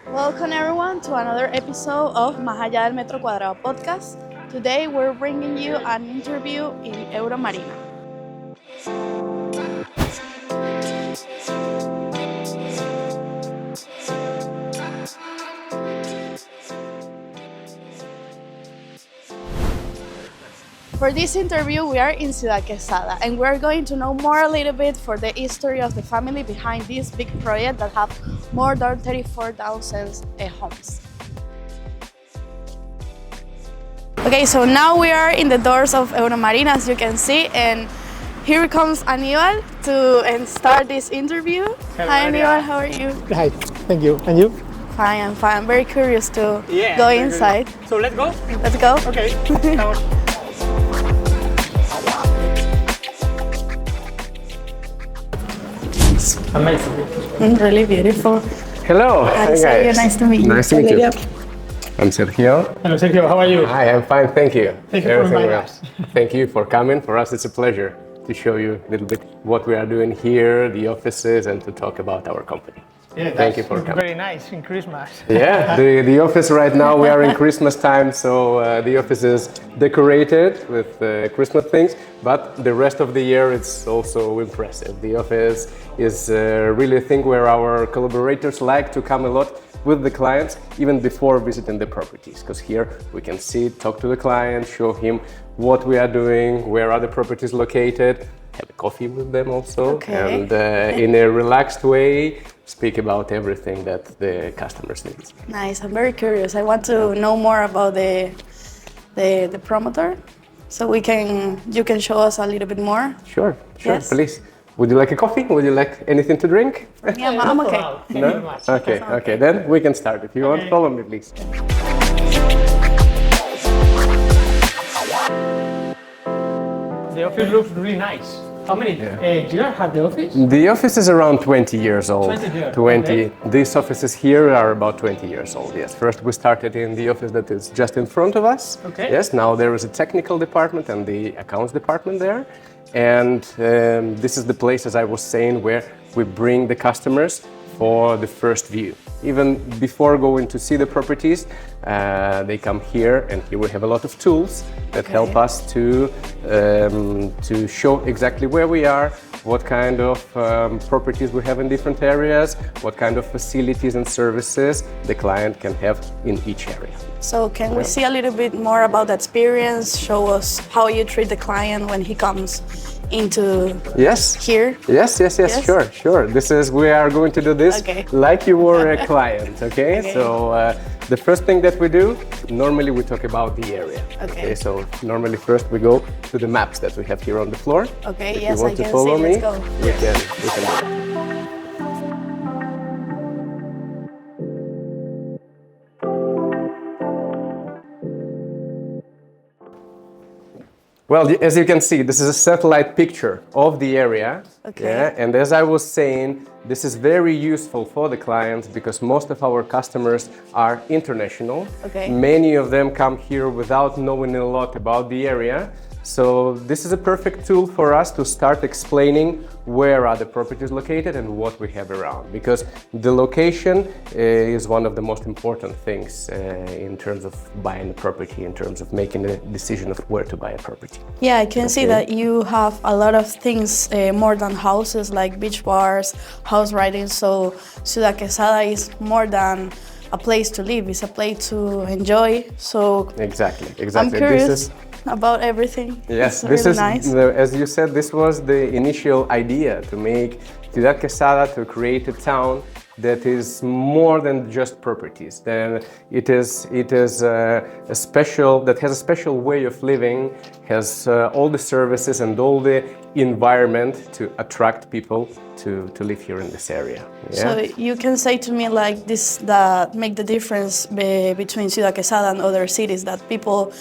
Welcome everyone to another episode of Allá del Metro Cuadrado podcast. Today we're bringing you an interview in Euro Marina. For this interview, we are in Ciudad Quesada, and we're going to know more a little bit for the history of the family behind this big project that have more than 34,000 homes. Okay, so now we are in the doors of Euro Marina, as you can see, and here comes Aníbal to start this interview. Hello, Hi Maria. Aníbal, how are you? Hi, thank you. And you? Fine, I'm fine. I'm very curious to go very inside. good. So let's go? Let's go. Okay. Vamos. Amazing. Really beautiful. Hello. Hi, Hi, Sergio. guys. Nice to meet you. Nice to meet you. I'm Sergio. Hello, Sergio. How are you? Hi, I'm fine. Thank you. Thank you for Everything inviting well. us. Thank you for coming. For us, it's a pleasure to show you a little bit what we are doing here, the offices, and to talk about our company. Yeah, Thank you for coming. Very nice in Christmas. Yeah, the office right now, we are in Christmas time, so the office is decorated with Christmas things, but the rest of the year it's also impressive. The office is really a thing where our collaborators like to come a lot with the clients even before visiting the properties, because here we can sit, talk to the client, show him what we are doing, where are the properties located, have a coffee with them also, and in a relaxed way speak about everything that the customers need. Nice. I'm very curious. I want to know more about the promoter, so you can show us a little bit more. Sure, Yes. please. Would you like a coffee? Would you like anything to drink? Yeah, I'm okay. Thank you very much. Okay, then we can start. If you want, follow me, please. The office looks really nice. How many years have the office? The office is around 20 years old. 20 years, 20. okay. These offices here are about 20 years old, yes. First we started in the office that is just in front of us. Okay. Yes, now there is a technical department and the accounts department there. And this is the place, as I was saying, where we bring the customers for the first view. Even before going to see the properties, they come here, and here we have a lot of tools that help us to show exactly where we are, what kind of properties we have in different areas, what kind of facilities and services the client can have in each area. So can we see a little bit more about the experience? Show us how you treat the client when he comes into Yes. here. Yes, sure. We are going to do this like you were a client, okay? So the first thing that we do, normally we talk about the area. Okay, so normally first we go to the maps that we have here on the floor. Okay, if yes, you want I to can follow see. me, Let's go. we can do it. Well, as you can see, this is a satellite picture of the area. Okay. Yeah, and as I was saying, this is very useful for the clients because most of our customers are international. Okay. Many of them come here without knowing a lot about the area. So this is a perfect tool for us to start explaining where are the properties located and what we have around, because the location is one of the most important things in terms of buying a property, in terms of making a decision of where to buy a property. Yeah, I can see that you have a lot of things more than houses, like beach bars, house riding. So Ciudad Quesada is more than a place to live; it's a place to enjoy. So Exactly. I'm curious about everything. Yes, it's this really is, nice. as you said, this was the initial idea to make Ciudad Quesada, to create a town that is more than just properties. Then it is a special, that has a special way of living, has all the services and all the environment to attract people to live here in this area. Yeah? So you can say to me like this, that make the difference between Ciudad Quesada and other cities, that people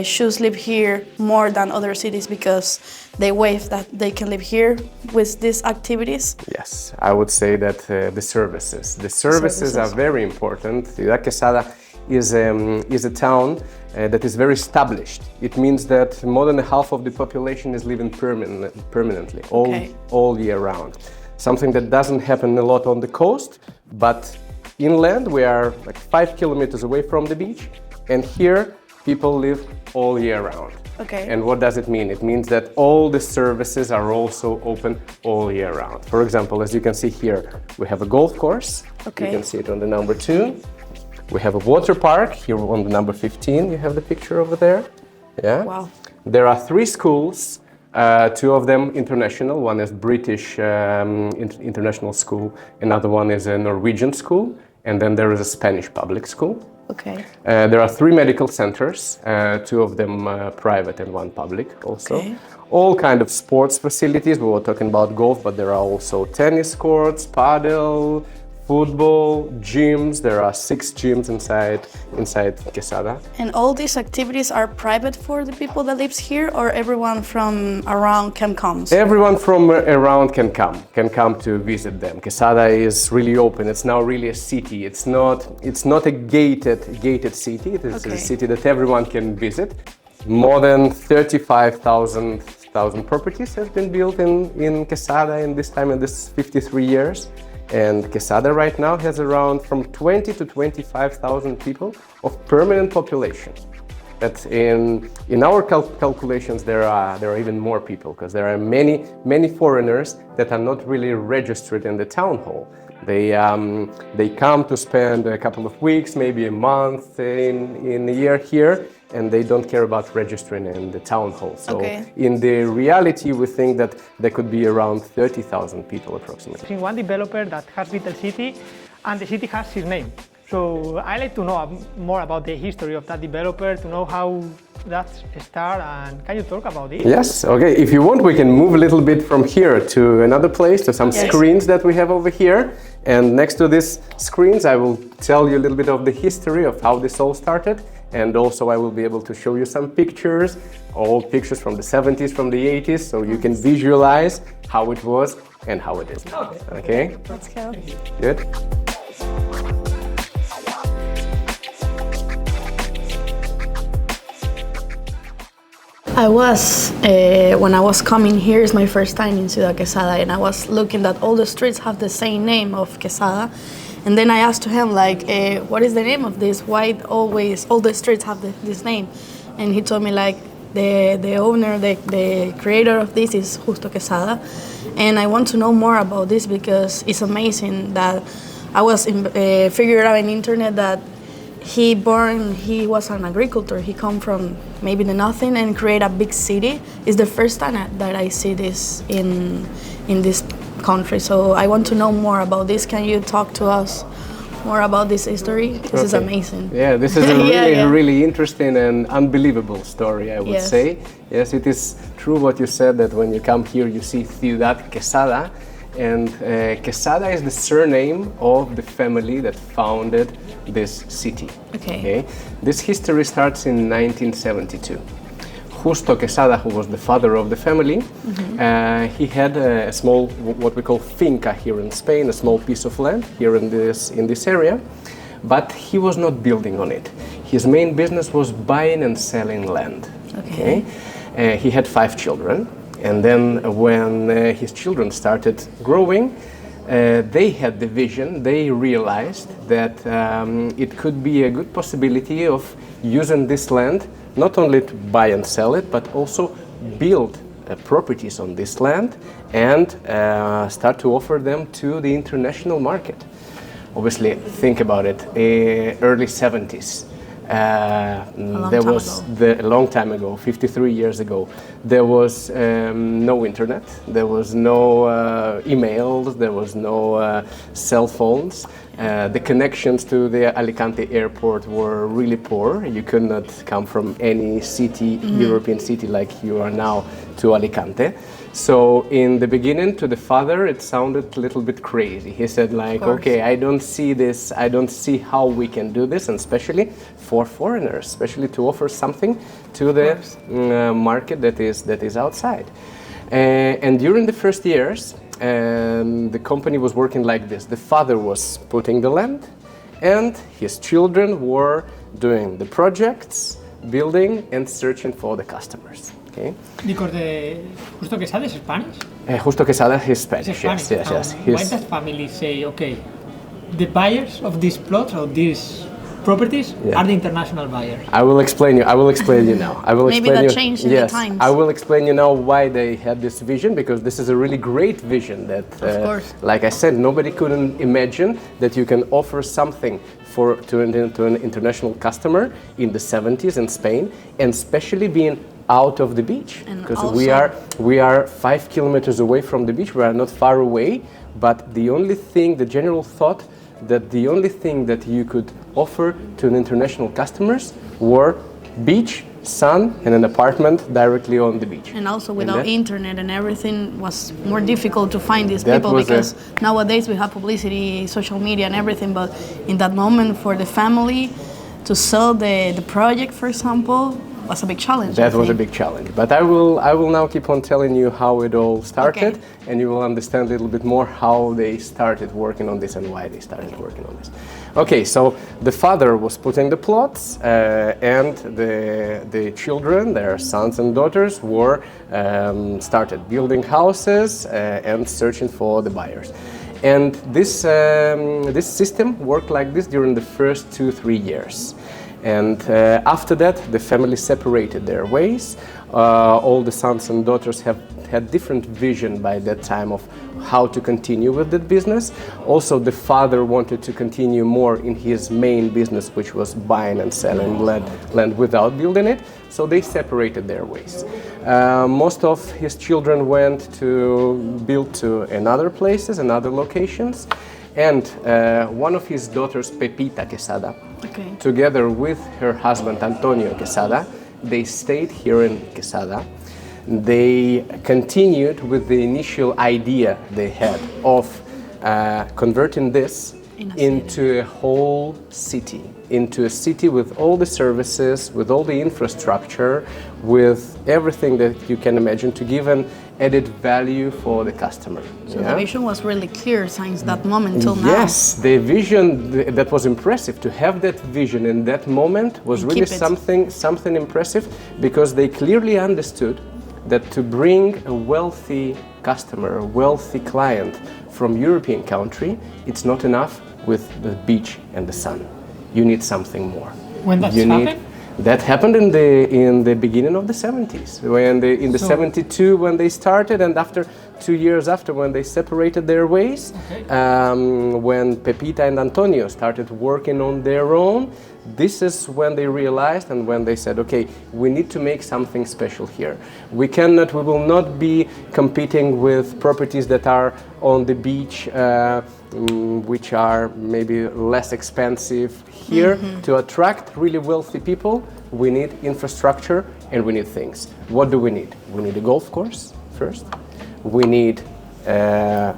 should live here more than other cities because they wave that they can live here with these activities? Yes, I would say that the services are very important. Ciudad Quesada is a town that is very established. It means that more than half of the population is living permanently, all year round. Something that doesn't happen a lot on the coast, but inland. We are like 5 kilometers away from the beach, and here people live all year round. Okay. And what does it mean? It means that all the services are also open all year round. For example, as you can see here, we have a golf course. Okay. You can see it on the number 2. We have a water park here on the number 15. You have the picture over there. Yeah. Wow. There are 3 schools. 2 of them international. One is British international school. Another one is a Norwegian school. And then there is a Spanish public school. Okay. There are 3 medical centers, 2 of them private and 1 public also. Okay. All kind of sports facilities. We were talking about golf, but there are also tennis courts, paddle, football, gyms. There are 6 gyms inside Quesada. And all these activities are private for the people that lives here, or everyone from around can come? Everyone from around can come to visit them. Quesada is really open. It's now really a city. It's not a gated city. It is a city that everyone can visit. More than 35,000 properties have been built in Quesada in this time, in this 53 years. And Quesada right now has around from 20 to 25,000 people of permanent population. That in our calculations there are even more people, because there are many foreigners that are not really registered in the town hall. They come to spend a couple of weeks, maybe a month in a year here, and they don't care about registering in the town hall. So in the reality, we think that there could be around 30,000 people approximately. One developer that has built a city, and the city has his name. So I like to know more about the history of that developer, to know how that started, and can you talk about it? Yes, okay. If you want, we can move a little bit from here to another place, to some screens that we have over here. And next to these screens, I will tell you a little bit of the history of how this all started. And also I will be able to show you some pictures, old pictures from the 70s, from the 80s, so you can visualize how it was and how it is now. Okay? Let's go. Good. I was, when I was coming here, it's my first time in Ciudad Quesada, and I was looking that all the streets have the same name of Quesada. And then I asked to him, like, what is the name of this? Why always all the streets have this name? And he told me, like, the owner, the creator of this is Justo Quesada. And I want to know more about this because it's amazing that I was figuring out on the internet that he was an agricultor. He come from maybe the nothing and create a big city. It's the first time that I see this in this country. So I want to know more about this. Can you talk to us more about this history? This is amazing. Yeah, this is a really interesting and unbelievable story, I would say. Yes, it is true what you said, that when you come here you see Ciudad Quesada, and Quesada is the surname of the family that founded this city. Okay. This history starts in 1972. Justo Quesada, who was the father of the family, he had a small, what we call finca here in Spain, a small piece of land here in this area, but he was not building on it. His main business was buying and selling land. Okay. He had 5 children, and then when his children started growing, they had the vision, they realized that it could be a good possibility of using this land not only to buy and sell it, but also build properties on this land and start to offer them to the international market. Obviously, think about it, early 70s. A long time ago, 53 years ago, there was no internet, there was no emails, there was no cell phones. The connections to the Alicante airport were really poor. You could not come from any city, European city like you are now, to Alicante. So in the beginning, to the father, it sounded a little bit crazy. He said, like, okay, I don't see this, I don't see how we can do this, and especially for foreigners, especially to offer something to the market that is outside. And during the first years, the company was working like this. The father was putting the land, and his children were doing the projects, building and searching for the customers. Okay. Because the Justo Quesada is Spanish? Justo Quesada is Spanish, yes. Why does family say, okay, the buyers of these plots or these properties are the international buyers. I will explain you now. I will Maybe explain that you. changed in the times. I will explain you now why they had this vision, because this is a really great vision that, Of course. like I said, nobody couldn't imagine that you can offer something to an international customer in the 70s in Spain, and especially being out of the beach, And because also- we are 5 kilometers away from the beach. We are not far away, but the general thought that the only thing that you could offer to an international customers were beach, sun, and an apartment directly on the beach. And also And without that- internet and everything was more difficult to find these That people, was because nowadays we have publicity, social media and everything, but in that moment for the family to sell the project, for example, was a big challenge. That I was a think. big challenge, but I will now keep on telling you how it all started, Okay. and you will understand a little bit more how they started working on this and why they started working on this. Okay, so the father was putting the plots, and the children, their sons and daughters, were started building houses and searching for the buyers. And this system worked like this during the first 2-3 years. And after that, the family separated their ways. All the sons and daughters have had different vision by that time of how to continue with that business. Also, the father wanted to continue more in his main business, which was buying and selling land without building it. So they separated their ways. Most of his children went to build to another places and other locations. And one of his daughters, Pepita Quesada, Okay. together with her husband Antonio Quesada, they stayed here in Quesada. They continued with the initial idea they had of converting this into a whole city, into a city with all the services, with all the infrastructure, with everything that you can imagine, to give an added value for the customer. So the vision was really clear since that moment till now. Yes, the vision that was impressive. To have that vision in that moment was And really keep it. something impressive, because they clearly understood that to bring a wealthy customer, a wealthy client from European country, it's not enough with the beach and the sun. You need something more. When that happened? That happened in the beginning of the 70s, in the 72 when they started, and after 2 years after, when they separated their ways, when Pepita and Antonio started working on their own, this is when they realized and when they said, okay, we need to make something special here. We will not be competing with properties that are on the beach, which are maybe less expensive. Here, to attract really wealthy people, we need infrastructure and we need things. What do we need? We need a golf course first. We need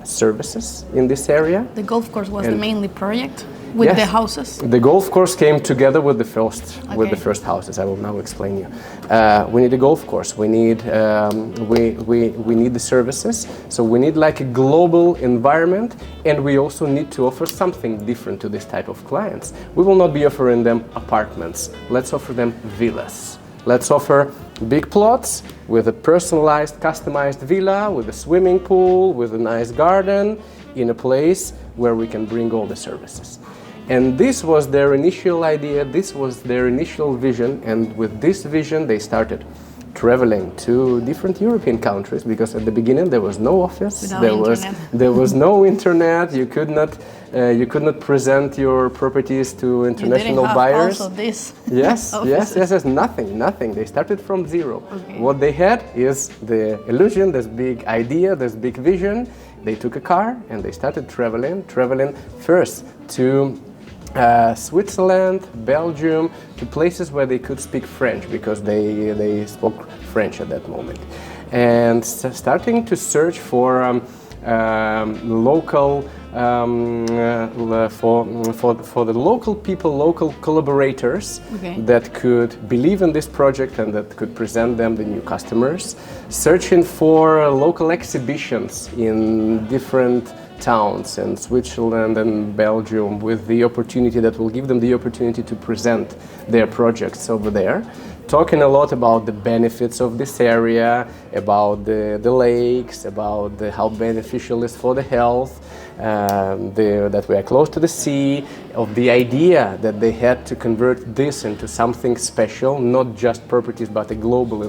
services in this area. The golf course was the mainly project with the houses. The golf course came together with the first houses. I will now explain you. We need a golf course. We need we need the services. So we need like a global environment, and we also need to offer something different to this type of clients. We will not be offering them apartments. Let's offer them villas. Let's offer big plots with a personalized, customized villa, with a swimming pool, with a nice garden, in a place where we can bring all the services. And this was their initial idea, this was their initial vision, and with this vision they started traveling to different European countries, because at the beginning there was no office, there was no internet, you could not present your properties to international buyers. Also this. Yes, nothing. They started from zero. Okay. What they had is the illusion, this big idea, this big vision. They took a car and they started traveling first to Switzerland, Belgium, to places where they could speak French, because they spoke French at that moment, and starting to search for local for the local people, local collaborators that could believe in this project and that could present them the new customers, searching for local exhibitions in different towns in Switzerland and Belgium, with the opportunity that will give them the opportunity to present their projects over there, talking a lot about the benefits of this area, about the lakes, about how beneficial it is for the health, that we are close to the sea, of the idea that they had to convert this into something special, not just properties but a global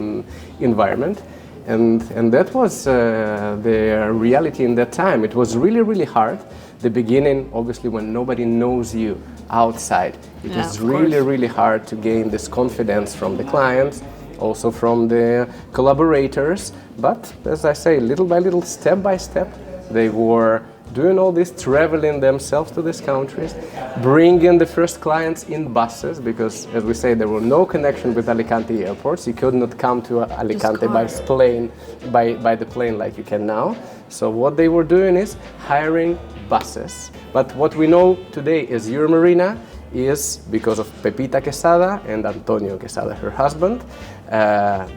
environment. And that was the reality in that time. It was really, really hard. The beginning, obviously, when nobody knows you outside, it is really, really hard to gain this confidence from the clients, also from the collaborators. But as I say, little by little, step by step, they were doing all this, traveling themselves to these countries, bringing the first clients in buses, because as we say, there were no connection with Alicante airports. You could not come to Alicante by the plane like you can now. So what they were doing is hiring buses. But what we know today is Euro Marina is because of Pepita Quesada and Antonio Quesada, her husband.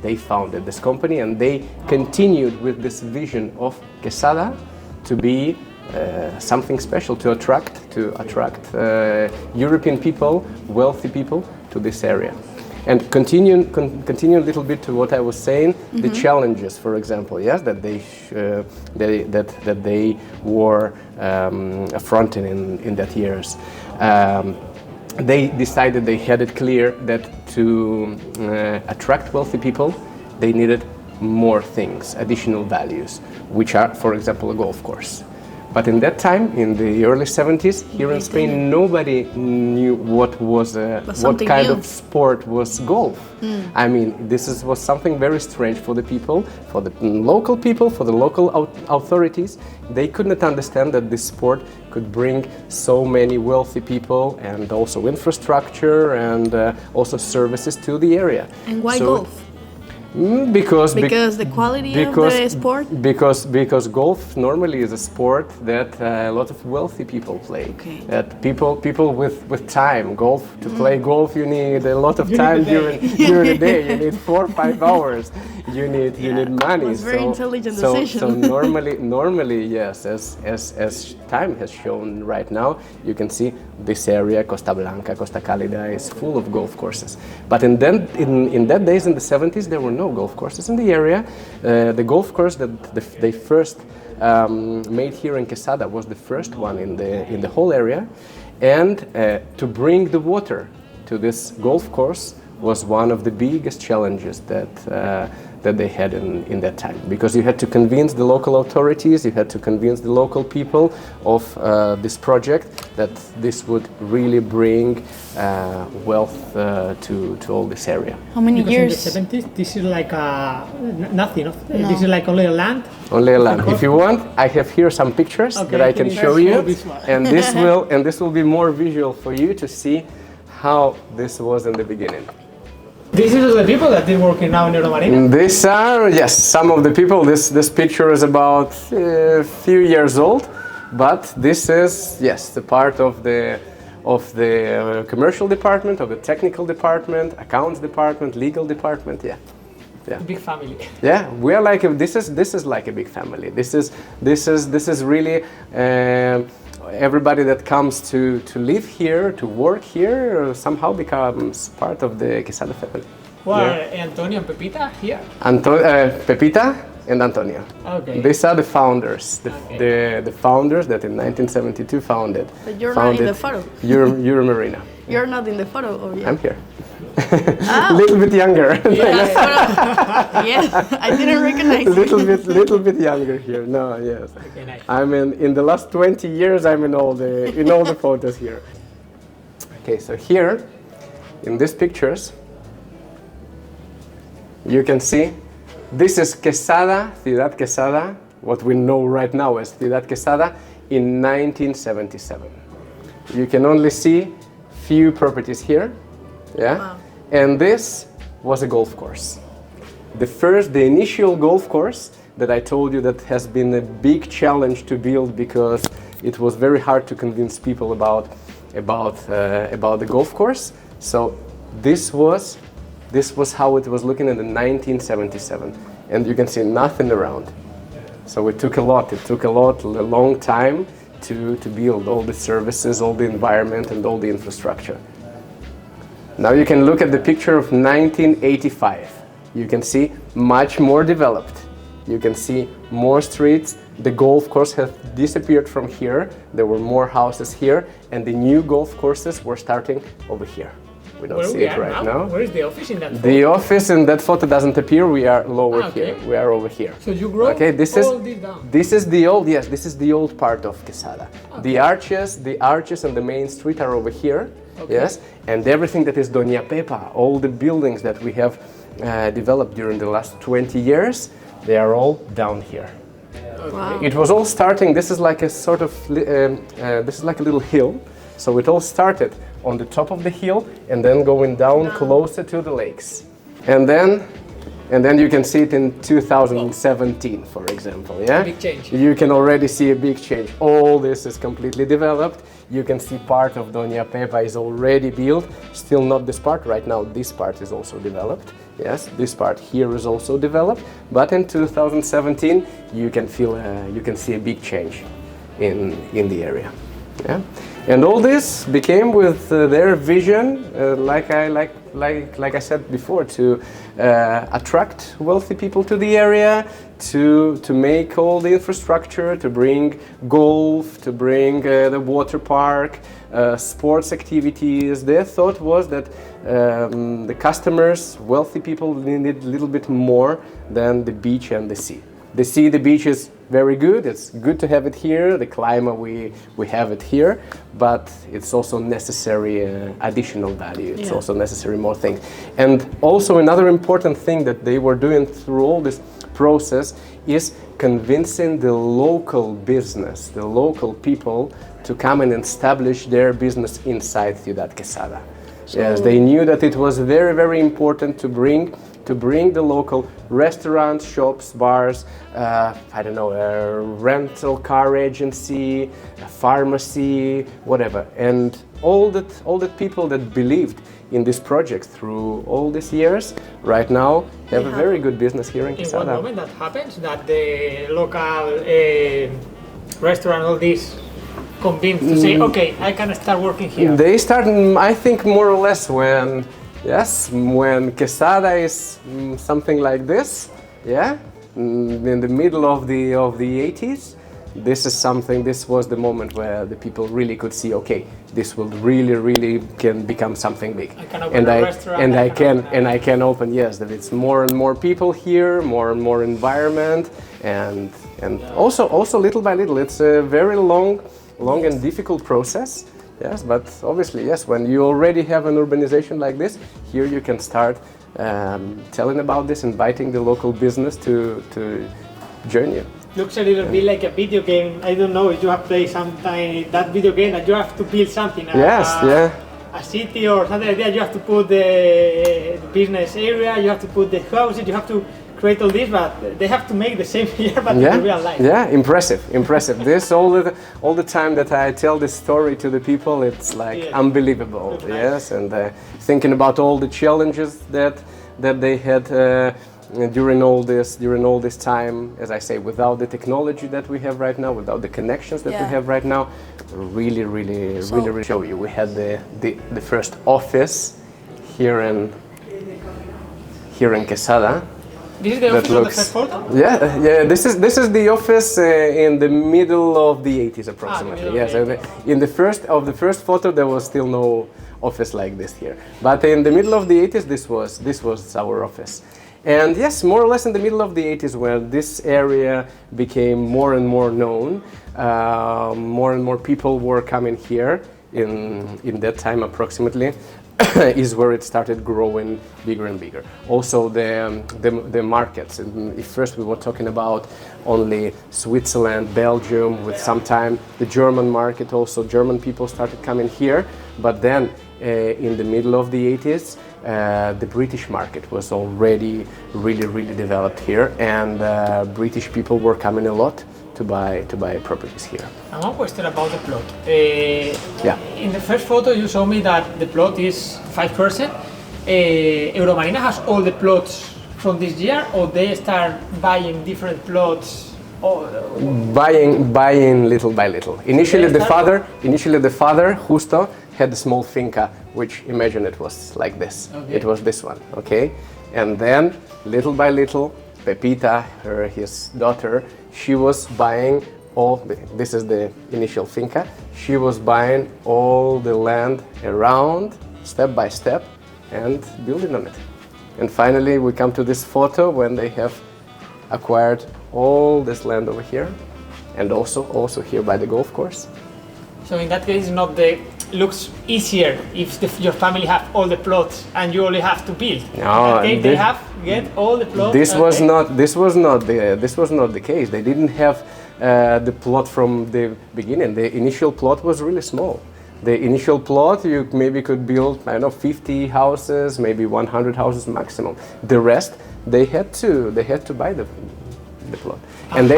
They founded this company and they continued with this vision of Quesada to be something special, to attract European people, wealthy people to this area. And continue a little bit to what I was saying, the challenges, for example, yes, that they were affronting in that years. They decided, they had it clear that to attract wealthy people, they needed more things, additional values, which are, for example, a golf course. But in that time, in the early 70s, here in Spain, nobody knew what kind of sport was golf. I mean, this was something very strange for the people, for the local people, for the local authorities. They could not understand that this sport could bring so many wealthy people and also infrastructure and also services to the area. And why golf? Because the quality of the sport? Because golf normally is a sport that a lot of wealthy people play. Okay. That people with time. To play golf, you need a lot of time during the day. You need 4 or 5 hours. You need money. It's a very intelligent decision. So normally yes, as time has shown right now, you can see this area, Costa Blanca, Costa Cálida, is full of golf courses. But in that days, in the 70s, there were no golf courses in the area. The golf course that they first made here in Quesada was the first one in the whole area, and to bring the water to this golf course was one of the biggest challenges that they had in that time, because you had to convince the local authorities, you had to convince the local people of this project that this would really bring wealth to all this area. How many years? In the 70s, this is like nothing. No. This is like only a land. Only a land. If you want, I have here some pictures that I can show you, and this will be more visual for you to see how this was in the beginning. These are the people that are working now in Euromarina? These are, yes, some of the people. This picture is about a few years old, but this is, yes, the part of the commercial department, of the technical department, accounts department, legal department, yeah. A big family. Yeah, we are like this is like a big family. This is really everybody that comes to live here, to work here, somehow becomes part of the Quesada family. Well, Antonio and Pepita here? Pepita and Antonio. Okay. These are the founders, the founders that in 1972 founded. But you're not in the photo. Euro Marina. You're not in the photo, or yeah? I'm here. A little bit younger. Yes, I didn't recognize you. Little bit younger here. No, yes. Okay, nice. I'm in the last 20 years. I'm in all the photos here. Okay, so here, in these pictures, you can see this is Quesada, Ciudad Quesada, what we know right now as Ciudad Quesada, in 1977. You can only see few properties here. Yeah, wow. And this was a golf course. The initial golf course that I told you that has been a big challenge to build because it was very hard to convince people about the golf course. So this was how it was looking in 1977, and you can see nothing around. So it took a long time to build all the services, all the environment, and all the infrastructure. Now you can look at the picture of 1985. You can see much more developed. you can see more streets. The golf course has disappeared from here. There were more houses here, and the new golf courses were starting over here. We don't see it right now. Where is the office in that photo? The office in that photo doesn't appear. We are lower here. We are over here. So you grow all this down? This is the old, yes, this is the old part of Quesada. Okay. The arches and the main street are over here, yes, and everything that is Doña Pepa, all the buildings that we have developed during the last 20 years, they are all down here. Okay. Wow. It was all starting, this is like a sort of, this is like a little hill, so it all started on the top of the hill and then going down closer to the lakes. And then you can see it in 2017, for example, yeah? Big change. You can already see a big change. All this is completely developed. You can see part of Doña Pepa is already built, still not this part. Right now this part is also developed. Yes, this part here is also developed, but in 2017 you can see a big change in the area. Yeah? And all this became with their vision, like I said before, to attract wealthy people to the area, to make all the infrastructure, to bring golf, to bring the water park, sports activities. Their thought was that the customers, wealthy people, needed a little bit more than the beach and the sea. The beach is very good. It's good to have it here. The climate, we have it here, but it's also necessary additional value. It's also necessary more things. And also another important thing that they were doing through all this process is convincing the local business, the local people, to come and establish their business inside Ciudad Quesada. Yes, they knew that it was very, very important to bring the local restaurants, shops, bars, I don't know, a rental car agency, a pharmacy, whatever, and all that people that believed in this project through all these years, right now have a very good business here in Quesada. In what moment that happens, that the local restaurant, all this, convinced to say, okay, I can start working here? They start, I think, more or less when Quesada is something like this, yeah, in the middle of the 80s. This was the moment where the people really could see, okay, this will really can become something big. I can open a restaurant. And I can open, yes, that it's more and more people here, more and more environment, and also little by little. It's a very long and difficult process. Yes, but obviously, yes, when you already have an urbanization like this, here you can start telling about this, inviting the local business to join you. Looks a little bit like a video game. I don't know if you have played sometime that video game that you have to build something. A city or something like that. You have to put the business area, you have to put the houses, you have to create all this, but they have to make the same here, but in real life. Yeah, impressive. This all the time that I tell this story to the people, it's like unbelievable. Yes, and thinking about all the challenges that they had during all this time, as I say, without the technology that we have right now, without the connections that we have right now, really show you. We had the first office here in Quesada. This is the office on the first photo? Yeah. This is the office in the middle of the 80s approximately. Yes. In the first photo, there was still no office like this here. But in the middle of the 80s, this was our office. And yes, more or less in the middle of the 80s, where this area became more and more known, more and more people were coming here. In that time, approximately. Is where it started growing bigger and bigger. Also the markets. And if first we were talking about only Switzerland, Belgium, with some time the German market, also German people started coming here. But then in the middle of the 80s, the British market was already really developed here, and British people were coming a lot to buy properties here. And one question about the plot. In the first photo you showed me that the plot is 5%. Euro Marina has all the plots from this year, or they start buying different plots? Buying little by little. Initially the father, Justo, had a small finca, which imagine it was like this. Okay. It was this one, okay? And then little by little Pepita, his daughter, she was buying this is the initial finca. She was buying all the land around, step by step, and building on it. And finally, we come to this photo when they have acquired all this land over here, and also here by the golf course. So in that case, looks easier if your family have all the plots and you only have to build. No, in that case, get all the plots. This was not the case. They didn't have the plot from the beginning. The initial plot was really small. The initial plot, you maybe could build, 50 houses, maybe 100 houses maximum. The rest, they had to buy the plot. And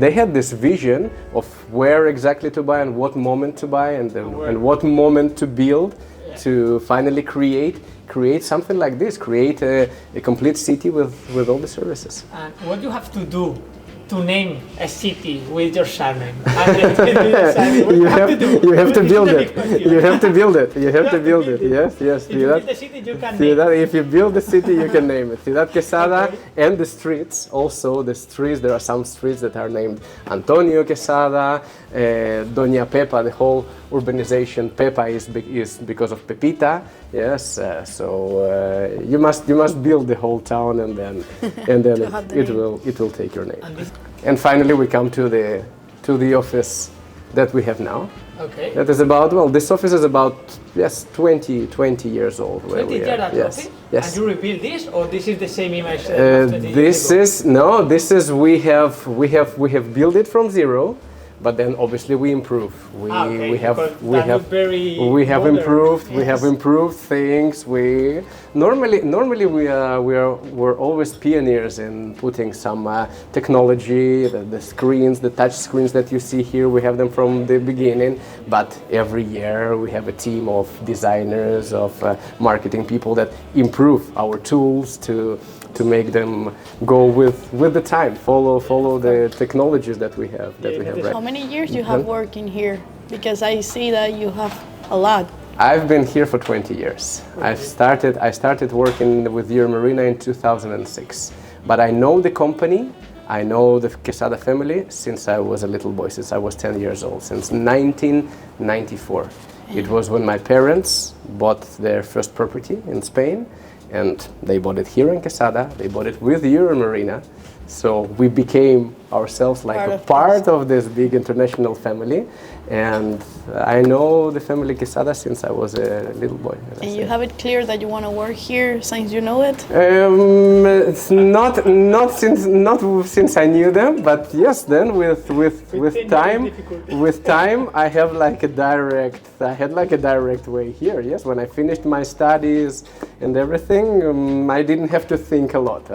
they had this vision of where exactly to buy and what moment to buy and what moment to build, to finally create something like this, create a complete city with all the services. And what you have to do to name a city with your surname? You have to build it. You have to build it. Yes. If you build the city, you can name it. If you build the city, you can name it. Ciudad Quesada, and the streets. Also, the streets. There are some streets that are named Antonio Quesada, Doña Pepa. The whole urbanization, Pepa is because of Pepita. Yes. So you must build the whole town, and then it will take your name. And finally, we come to the office that we have now. Okay. That is this office is about 20 years old. 20 years old. Yes. And you rebuild this, or this is the same image? We have built it from zero. But then obviously we improve. We have improved. Yes. We have improved things. Normally we're always pioneers in putting some technology. The screens, the touch screens that you see here, we have them from the beginning. But every year we have a team of designers, of marketing people that improve our tools to make them go with the time, follow the technologies that we have right. How many years you have working here? Because I see that you have a lot. I've been here for 20 years. I started working with Euromarina in 2006. But I know the company, I know the Quesada family since I was a little boy, since I was 10 years old, since 1994. It was when my parents bought their first property in Spain. And they bought it here in Quesada, they bought it with Euromarina. So we became ourselves like a part of this big international family. And I know the family Quesada since I was a little boy. And you have it clear that you want to work here since you know it? It's not since I knew them, but yes, then with time I had like a direct way here. Yes, when I finished my studies and everything, I didn't have to think a lot.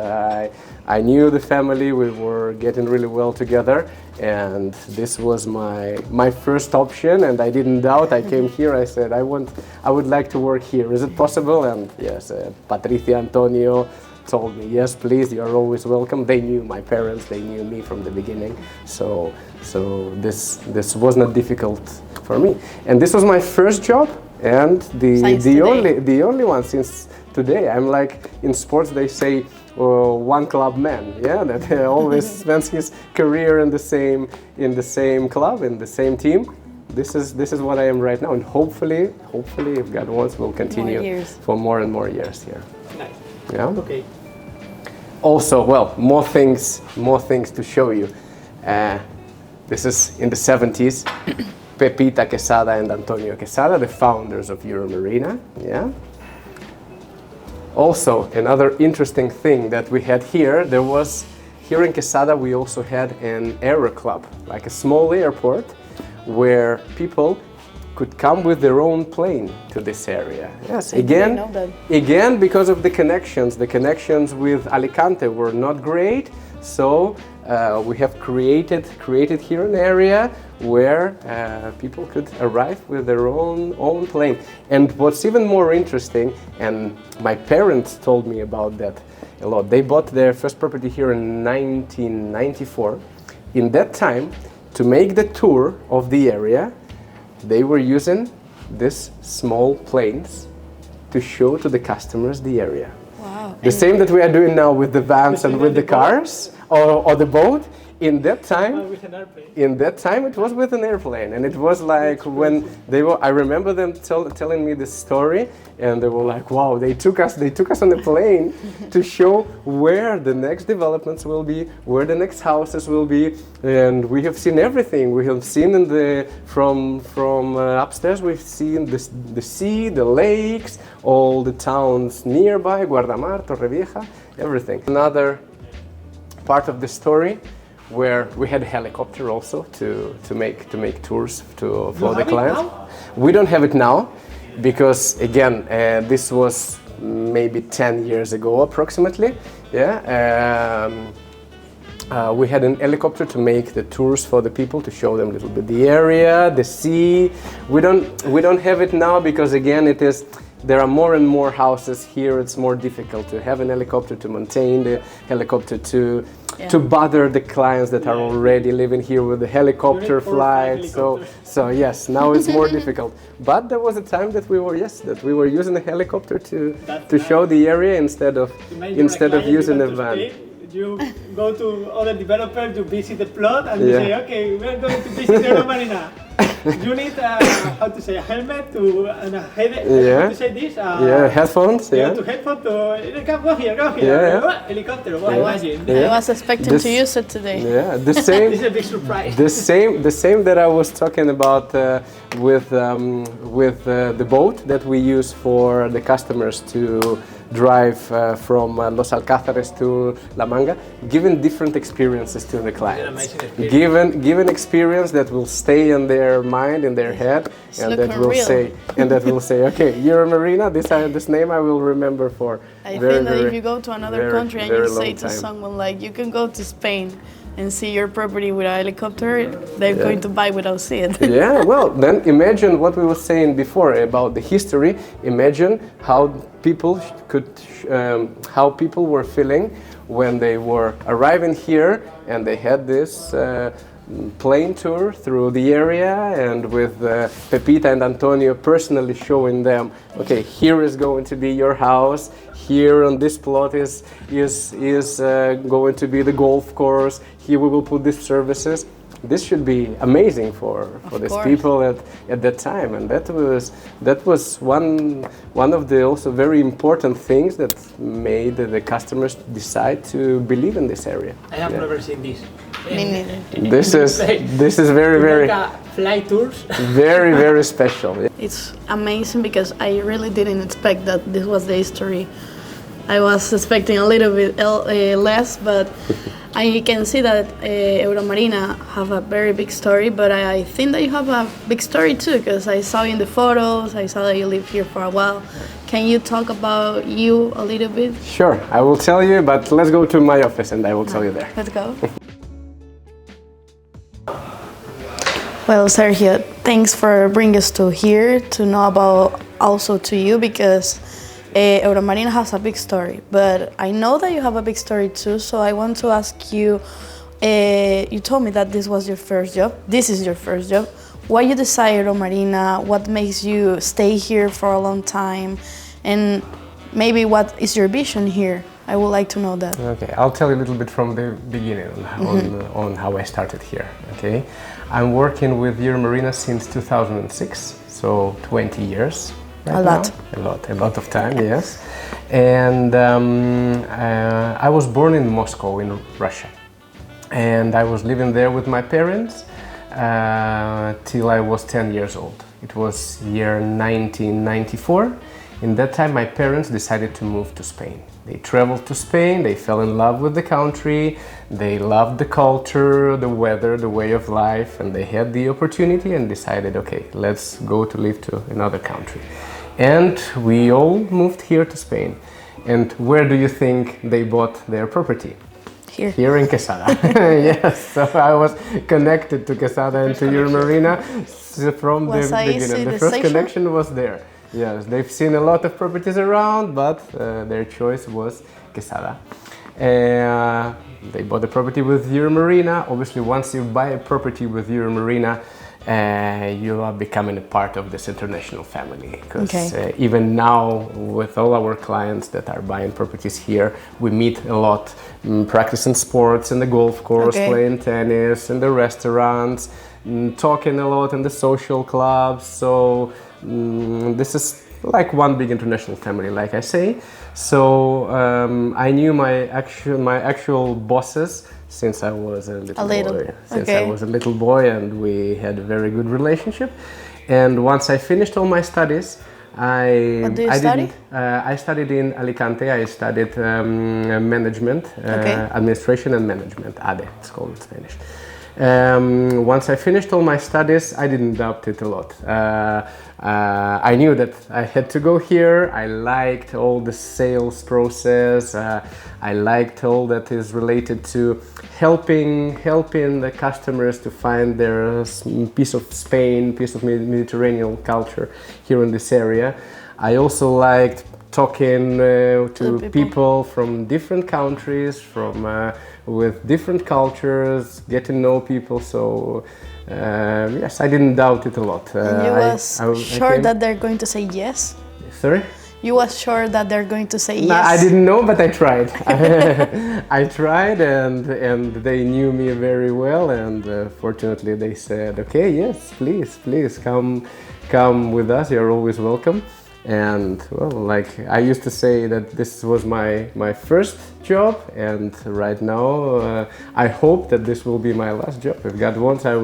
I knew the family, we were getting really well together, and this was my first option, and I didn't doubt. I came here, I said, I would like to work here. Is it possible? And yes, Patricia, Antonio told me, yes, please, you are always welcome. They knew my parents, they knew me from the beginning, so this was not difficult for me. And this was my first job, and the only one since today. I'm like, in sports they say, one club man, that always spends his career in the same club, in the same team. This is what I am right now, and hopefully, if God wants, we'll continue for more and more years here. Nice. Yeah. Okay. Also, more things to show you. This is in the 70s. Pepita Quesada and Antonio Quesada, the founders of Euromarina. Yeah. Also, another interesting thing that we had here, here in Quesada we also had an aero club, like a small airport where people could come with their own plane to this area. Yes, again because of the connections. The connections with Alicante were not great, so we have created here an area where people could arrive with their own plane. And what's even more interesting, and my parents told me about that a lot, they bought their first property here in 1994. In that time, to make the tour of the area, they were using these small planes to show to the customers the area. Wow. The same that we are doing now with the vans and with the cars or the boat. In that time, it was with an airplane, and it was like when they were. I remember them telling me this story, and they were like, "Wow, they took us on a plane to show where the next developments will be, where the next houses will be, and we have seen everything. We have seen from upstairs. We've seen the sea, the lakes, all the towns nearby, Guardamar, Torrevieja, everything." Another part of the story, where we had a helicopter also to make tours for the clients. We don't have it now because again this was maybe 10 years ago approximately. We had an helicopter to make the tours for the people, to show them a little bit the area, the sea. We don't have it now because again there are more and more houses here. It's more difficult to have an helicopter, to maintain the helicopter, to bother the clients that are already living here with the helicopter flight. So yes, now it's more difficult. But there was a time that we were using a helicopter to show the area instead of using a van. You go to other developers to visit the plot and you say, okay, we're going to visit Euro Marina. You need a helmet and a head. How to say this? Headphones. To headphones. Go here. Helicopter. Imagine. I was expecting to use it today. Yeah, the same. This is a big surprise. The same that I was talking about with the boat that we use for the customers to drive from Los Alcázares to La Manga, giving different experiences to the clients, given experience that will stay in their mind, in their head, and that will say, okay, Euro Marina, this name I will remember for. I think that if you go to another country and you say to someone like, you can go to Spain and see your property with a helicopter, they're going to buy without seeing it. Yeah, well, then imagine what we were saying before about the history. Imagine how people were feeling when they were arriving here and they had this plane tour through the area, and with Pepita and Antonio personally showing them, okay, here is going to be your house, here on this plot is going to be the golf course, here we will put these services. This should be amazing for these people at that time, and that was one of the also very important things that made the customers decide to believe in this area. I have never seen this. Me neither. This is very flight tours. very special. It's amazing because I really didn't expect that this was the history. I was expecting a little bit less, but I can see that Euro Marina have a very big story, but I think that you have a big story too, because I saw in the photos, I saw that you live here for a while. Can you talk about you a little bit? Sure, I will tell you, but let's go to my office and I will tell you there. Let's go. Well, Sergio, thanks for bringing us to here to know about also to you, because Euro Marina has a big story, but I know that you have a big story too, so I want to ask you, you told me that this was your first job, this is your first job. Why you decide Euro Marina, what makes you stay here for a long time, and maybe what is your vision here? I would like to know that. Okay, I'll tell you a little bit from the beginning on how I started here, okay? I'm working with Euro Marina since 2006, so 20 years. Right, a lot of time, yes. And I was born in Moscow, in Russia, and I was living there with my parents till I was 10 years old. It was year 1994. In that time, my parents decided to move to Spain. They traveled to Spain, they fell in love with the country, they loved the culture, the weather, the way of life, and they had the opportunity and decided, okay, let's go to live to another country. And we all moved here to Spain. And where do you think they bought their property? Here. Here in Quesada. Yes, so I was connected to Quesada and to Euro Marina from the beginning. The first connection was there. Yes, they've seen a lot of properties around, but their choice was Quesada. They bought the property with Euro Marina. Obviously, once you buy a property with Euro Marina, you are becoming a part of this international family. Because even now, with all our clients that are buying properties here, we meet a lot, practicing sports in the golf course, playing tennis, in the restaurants, talking a lot in the social clubs. So this is like one big international family, like I say. So I knew my actual bosses since I was a little boy. I was a little boy, and we had a very good relationship. And once I finished all my studies, What do you study? I studied in Alicante. I studied management, administration and management. ADE, it's called in Spanish. Once I finished all my studies, I didn't doubt it a lot. I knew that I had to go here. I liked all the sales process. I liked all that is related to helping the customers to find their piece of Spain, piece of Mediterranean culture here in this area. I also liked talking to people from different countries, with different cultures, get to know people. So yes, I didn't doubt it a lot. You was sure that they're going to say yes? Sorry? You was sure that they're going to say yes? I didn't know, but I tried. I tried, and they knew me very well, and fortunately they said, okay, yes, please come with us, you're always welcome. And well, like I used to say that this was my first job, and right now I hope that this will be my last job. If God wants, I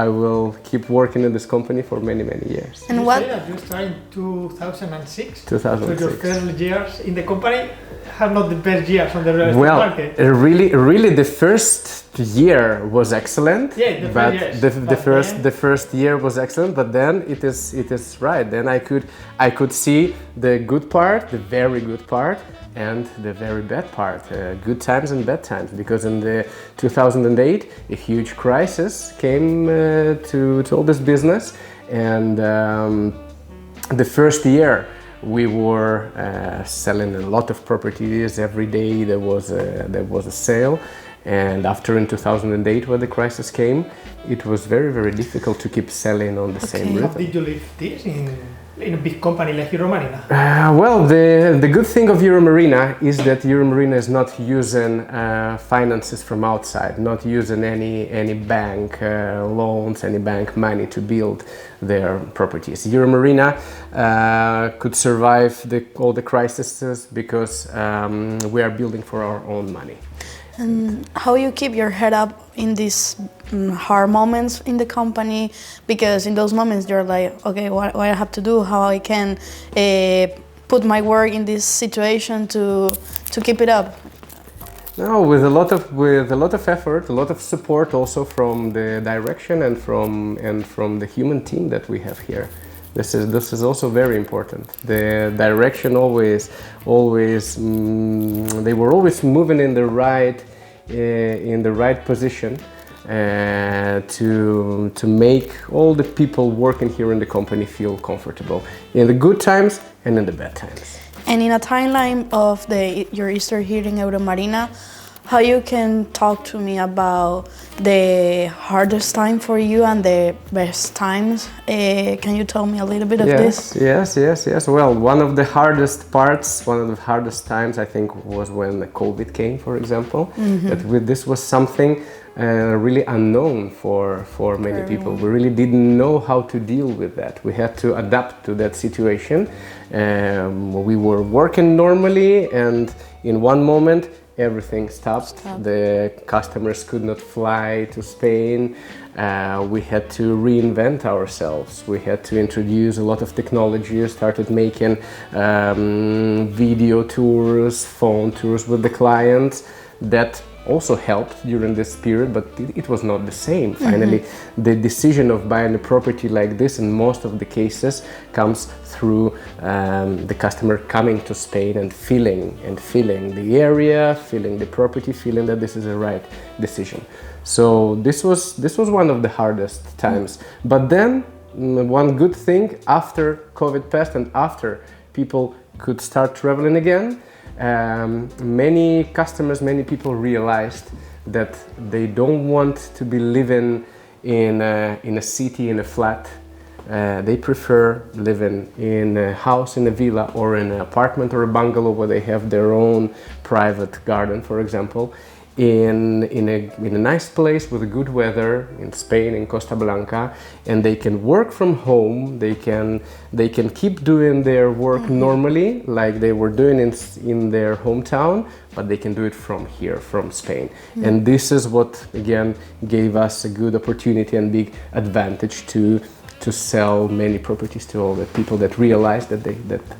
will keep working in this company for many years. And what? You started in 2006. 2006. So your first years in the company have not the best years on the real estate market. Really, the first year was excellent. Yeah, the first year was excellent, but then it is right. Then I could see the good part, the very good part, and the very bad part, good times and bad times, because in the 2008 a huge crisis came to all this business, and the first year we were selling a lot of properties. Every day there was a sale, and after in 2008 when the crisis came, it was very difficult to keep selling on the same rhythm. How did you live this in a big company like Euro Marina? Well, the good thing of Euro Marina is that Euro Marina is not using finances from outside, not using any bank loans, any bank money to build their properties. Euro Marina could survive all the crises because we are building for our own money. And how you keep your head up in these hard moments in the company? Because in those moments you're like, okay, what I have to do, how I can put my work in this situation to keep it up? No, with a lot of effort, a lot of support also from the direction and from the human team that we have here. This is also very important. The direction they were always moving in the right position to make all the people working here in the company feel comfortable in the good times and in the bad times. And in a timeline of your history here in Euro Marina, how you can talk to me about the hardest time for you and the best times? Can you tell me a little bit of this? Yes. Well, one of the hardest times I think was when the COVID came, for example. That this was something really unknown for many people. We really didn't know how to deal with that. We had to adapt to that situation. We were working normally, and in one moment everything stopped. The customers could not fly to Spain. We had to reinvent ourselves. We had to introduce a lot of technology, started making video tours, phone tours with the clients. That also helped during this period, but it was not the same. Finally, the decision of buying a property like this in most of the cases comes through the customer coming to Spain and feeling the area, feeling the property, feeling that this is the right decision. So this was one of the hardest times. But then one good thing, after COVID passed and after people could start traveling again, many people realized that they don't want to be living in a city, in a flat. They prefer living in a house, in a villa, or in an apartment or a bungalow where they have their own private garden, for example, in a nice place with good weather in Spain, in Costa Blanca, and they can work from home. They can keep doing their work normally, like they were doing in their hometown, but they can do it from here, from Spain. And this is what again gave us a good opportunity and big advantage to sell many properties to all the people that realize that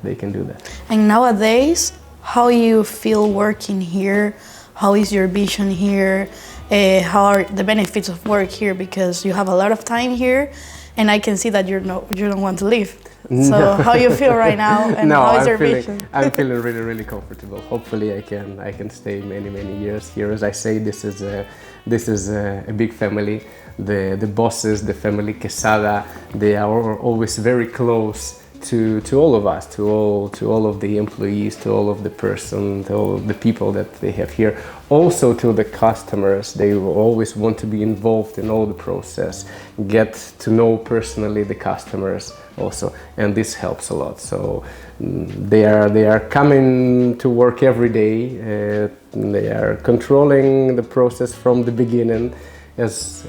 they can do that. And nowadays, how you feel working here? How is your vision here? How are the benefits of work here? Because you have a lot of time here, and I can see that you don't want to leave. So how you feel right now, and how is your vision? I'm feeling really, really comfortable. Hopefully, I can stay many, many years here. As I say, this is a big family. The bosses, the family Quesada, they are always very close to all of us, to all of the employees, to all of the person, to all of the people that they have here. Also to the customers, they will always want to be involved in all the process, get to know personally the customers also, and this helps a lot. So they are coming to work every day. They are controlling the process from the beginning, as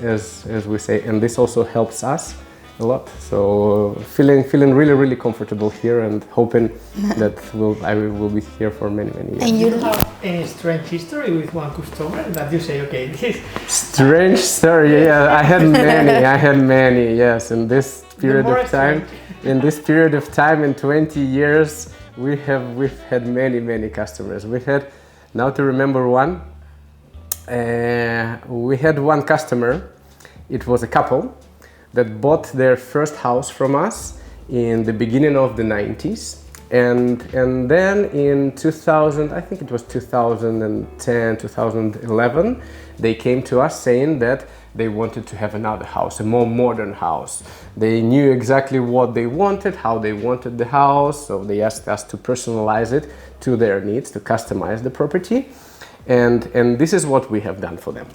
we say, and this also helps us a lot. So feeling really, really comfortable here, and hoping that I will be here for many, many years. And you have any strange history with one customer that you say, okay, this strange story? Yeah, I had many. Yes, in this period of time, in 20 years, we've had many customers. We've had, now to remember one, we had one customer. It was a couple that bought their first house from us in the beginning of the 90s, and then in 2000, I think it was 2010, 2011, they came to us saying that they wanted to have another house, a more modern house. They knew exactly what they wanted, how they wanted the house, so they asked us to personalize it to their needs, to customize the property, and this is what we have done for them.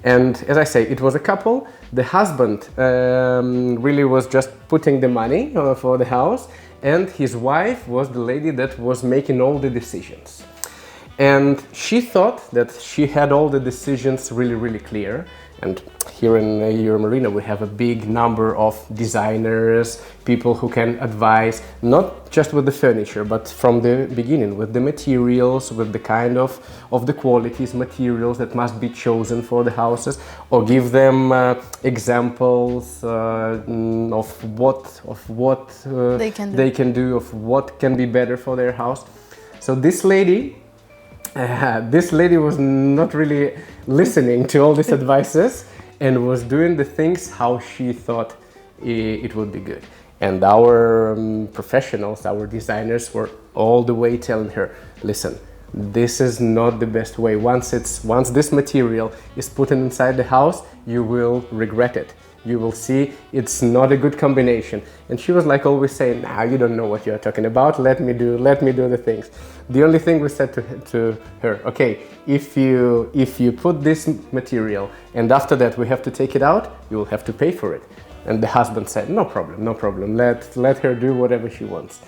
And as I say, it was a couple. The husband really was just putting the money for the house, and his wife was the lady that was making all the decisions. And she thought that she had all the decisions really, really clear. And here in Euro Marina, we have a big number of designers, people who can advise, not just with the furniture, but from the beginning, with the materials, with the kind of the qualities, materials that must be chosen for the houses, or give them examples of what they can do, of what can be better for their house. So this lady was not really listening to all these advices and was doing the things how she thought it would be good. And our professionals, our designers were all the way telling her, listen, this is not the best way. Once this material is put inside the house, you will regret it. You will see it's not a good combination. And she was like always saying, nah, you don't know what you're talking about. Let me do the things. The only thing we said to her, okay, if you put this material and after that we have to take it out, you will have to pay for it. And the husband said, no problem. Let her do whatever she wants.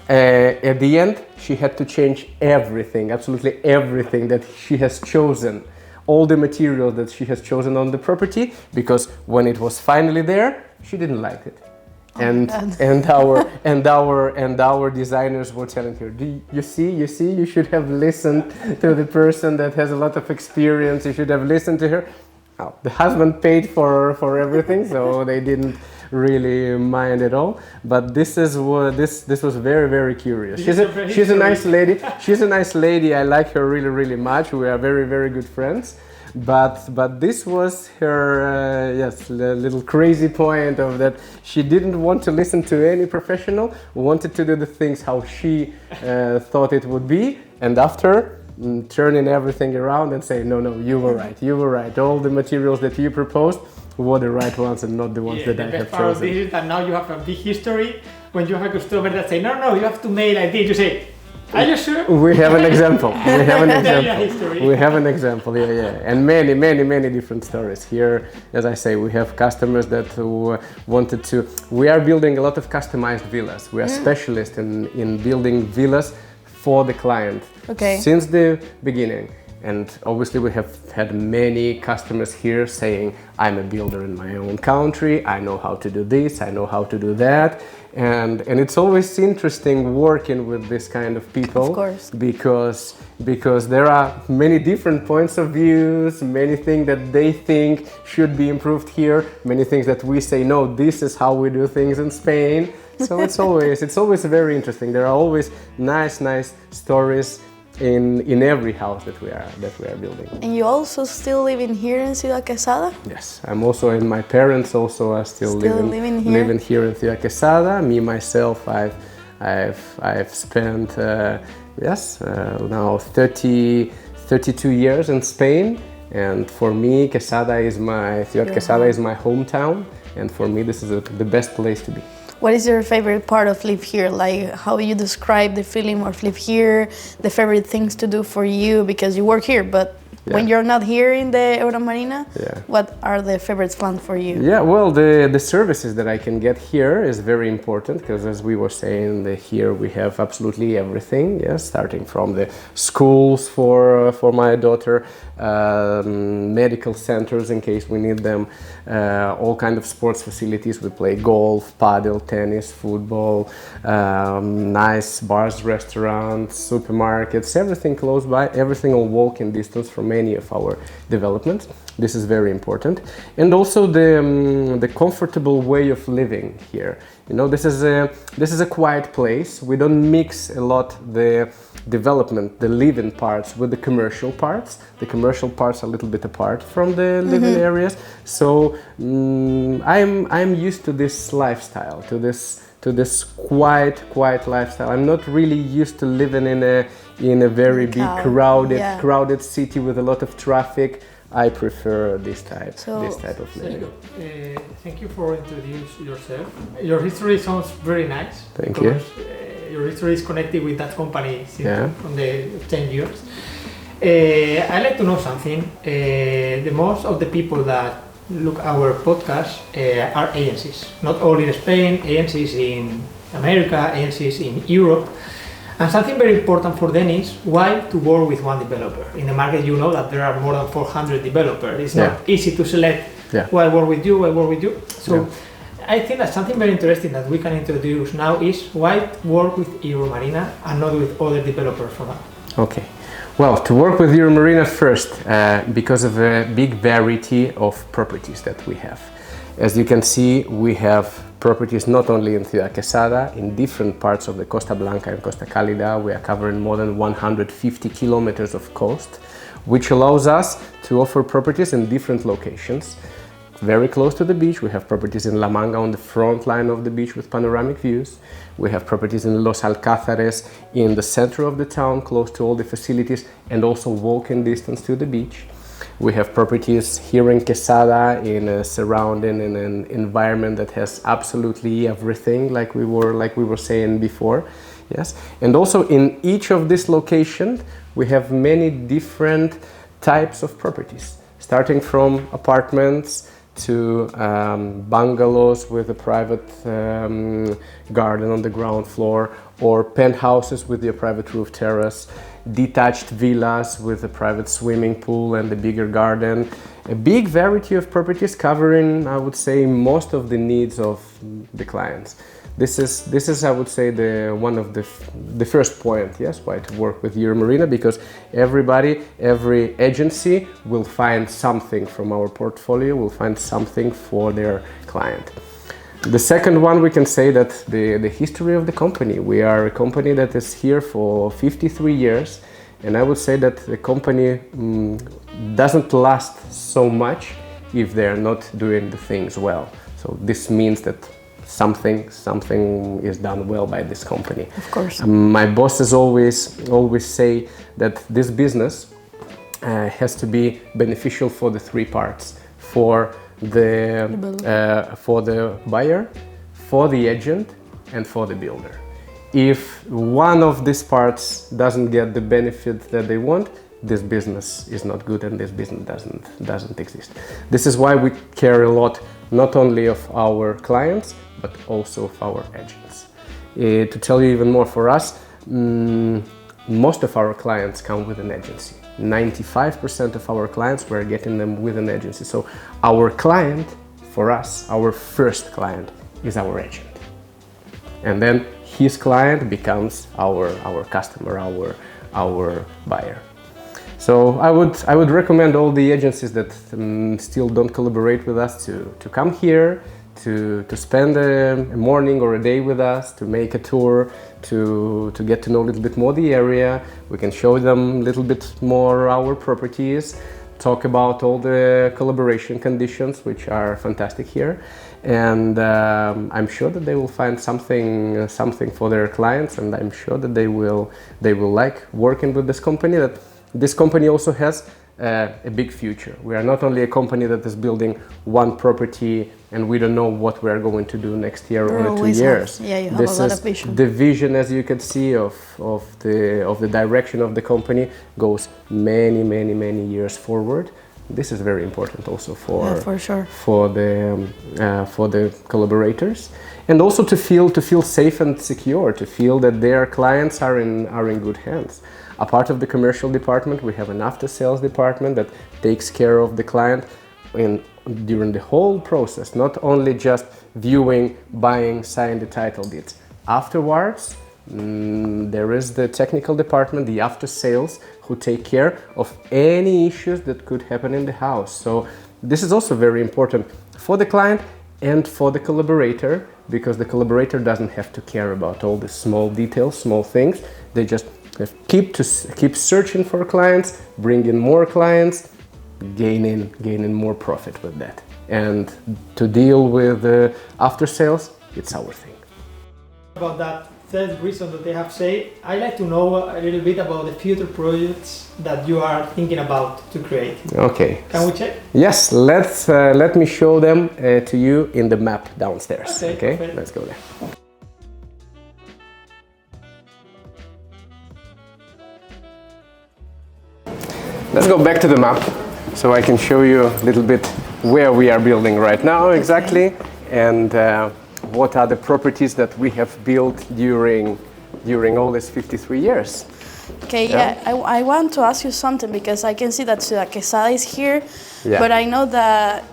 At the end, she had to change everything, absolutely everything that she has chosen, all the material that she has chosen on the property, because when it was finally there, she didn't like it. And our designers were telling her, you see, you should have listened to the person that has a lot of experience. You should have listened to her. Oh, the husband paid for everything, so they didn't really mind at all. But this was very, very curious. She's a nice lady. She's a nice lady. I like her really, really much. We are very, very good friends. But this was her little crazy point of that she didn't want to listen to any professional, wanted to do the things how she thought it would be, and after turning everything around and saying, no, you were right. All the materials that you proposed were the right ones and not the ones that I have chosen. This is that now you have a big history. When you have a customer that say, no, you have to make like this, you say, Are you sure? We have an example. We have an example. History. We have an example. Yeah. And many different stories here. As I say, we have customers that wanted to. We are building a lot of customized villas. We are specialists in building villas for the client. Okay. Since the beginning. And obviously we have had many customers here saying, I'm a builder in my own country, I know how to do this, I know how to do that. And it's always interesting working with this kind of people. Of course. Because there are many different points of views, many things that they think should be improved here, many things that we say, no, this is how we do things in Spain. So it's always very interesting. There are always nice stories in every house that we are building. And you also still living here in Ciudad Quesada? Yes, I'm also, and my parents also are still living here in Ciudad Quesada. Me myself, I've spent now 32 years in Spain, and for me, Ciudad Quesada is my hometown, and for me, this is the best place to be. What is your favorite part of live here? Like how you describe the feeling of live here, the favorite things to do for you because you work here, but when you're not here in the Euro Marina, what are the favorite plans for you? Yeah, well, the services that I can get here is very important because, as we were saying, here we have absolutely everything. Yes, starting from the schools for my daughter, medical centers in case we need them, all kind of sports facilities. We play golf, paddle, tennis, football, nice bars, restaurants, supermarkets, everything close by, everything on walking distance from many of our developments. This is very important. And also the comfortable way of living here. You know, this is a quiet place. We don't mix a lot the development, the living parts with the commercial parts. The commercial parts are a little bit apart from the living areas. So I'm used to this lifestyle, to this quiet lifestyle. I'm not really used to living in a very big crowded city with a lot of traffic. I prefer this type of living. Sergio, thank you for introducing yourself. Your history sounds very nice. Thank you. Your history is connected with that company from the 10 years. I'd like to know something. The most of the people that look our podcast are agencies. Not only in Spain, agencies in America, agencies in Europe. And something very important for them is why to work with one developer. In the market, you know that there are more than 400 developers. It's not easy to select why work with you, So I think that something very interesting that we can introduce now is why work with Euro Marina and not with other developers for now. Okay. Well, to work with Euro Marina first, because of a big variety of properties that we have. As you can see, we have properties not only in Ciudad Quesada, in different parts of the Costa Blanca and Costa Cálida. We are covering more than 150 kilometers of coast, which allows us to offer properties in different locations. Very close to the beach, we have properties in La Manga on the front line of the beach with panoramic views. We have properties in Los Alcázares in the center of the town, close to all the facilities and also walking distance to the beach. We have properties here in Quesada in a surrounding in an environment that has absolutely everything, like we were saying before. Yes, and also in each of these locations we have many different types of properties, starting from apartments to bungalows with a private garden on the ground floor, or penthouses with their private roof terrace, detached villas with a private swimming pool and a bigger garden. A big variety of properties covering, I would say, most of the needs of the clients. This is I would say one of the first point, yes, why to work with Euro Marina, because every agency will find something from our portfolio, will find something for their client. The second one, we can say that the history of the company. We are a company that is here for 53 years, and I would say that the company doesn't last so much if they're not doing the things well. So this means that something is done well by this company. Of course. My bosses always say that this business has to be beneficial for the three parts: for the buyer, for the agent, and for the builder. if one of these parts doesn't get the benefit that they want, this business is not good and this business doesn't exist. This is why we care a lot, not only of our clients, but also of our agents. To tell you even more, for us, most of our clients come with an agency. 95% of our clients, we're getting them with an agency. So our client, for us, our first client is our agent. And then his client becomes our customer, our buyer. So I would recommend all the agencies that still don't collaborate with us to come here, to spend a morning or a day with us, to make a tour, to get to know a little bit more the area. We can show them a little bit more our properties, talk about all the collaboration conditions, which are fantastic here. And I'm sure that they will find something for their clients, and I'm sure that they will like working with this company. That this company also has a big future. We are not only a company that is building one property and we don't know what we are going to do next year or in 2 years. You have a lot of vision. The vision, as you can see, of the direction of the company goes many years forward. This is very important also for sure. for the collaborators, and also to feel safe and secure, to feel that their clients are in good hands. A part of the commercial department, we have an after-sales department that takes care of the client during the whole process, not only just viewing, buying, signing the title deeds. Afterwards, there is the technical department, the after-sales, who take care of any issues that could happen in the house. So this is also very important for the client and for the collaborator, because the collaborator doesn't have to care about all the small details, small things. They just keep searching for clients, bring in more clients, gaining more profit with that. And to deal with after sales, it's our thing. About that third reason that they have said, I'd like to know a little bit about the future projects that you are thinking about to create. Okay. Can we check? Yes, let me show them to you in the map downstairs. Okay? Let's go there. Let's go back to the map so I can show you a little bit where we are building right now exactly, and what are the properties that we have built during all these 53 years. Okay, I want to ask you something, because I can see that Ciudad Quesada is here, but I know that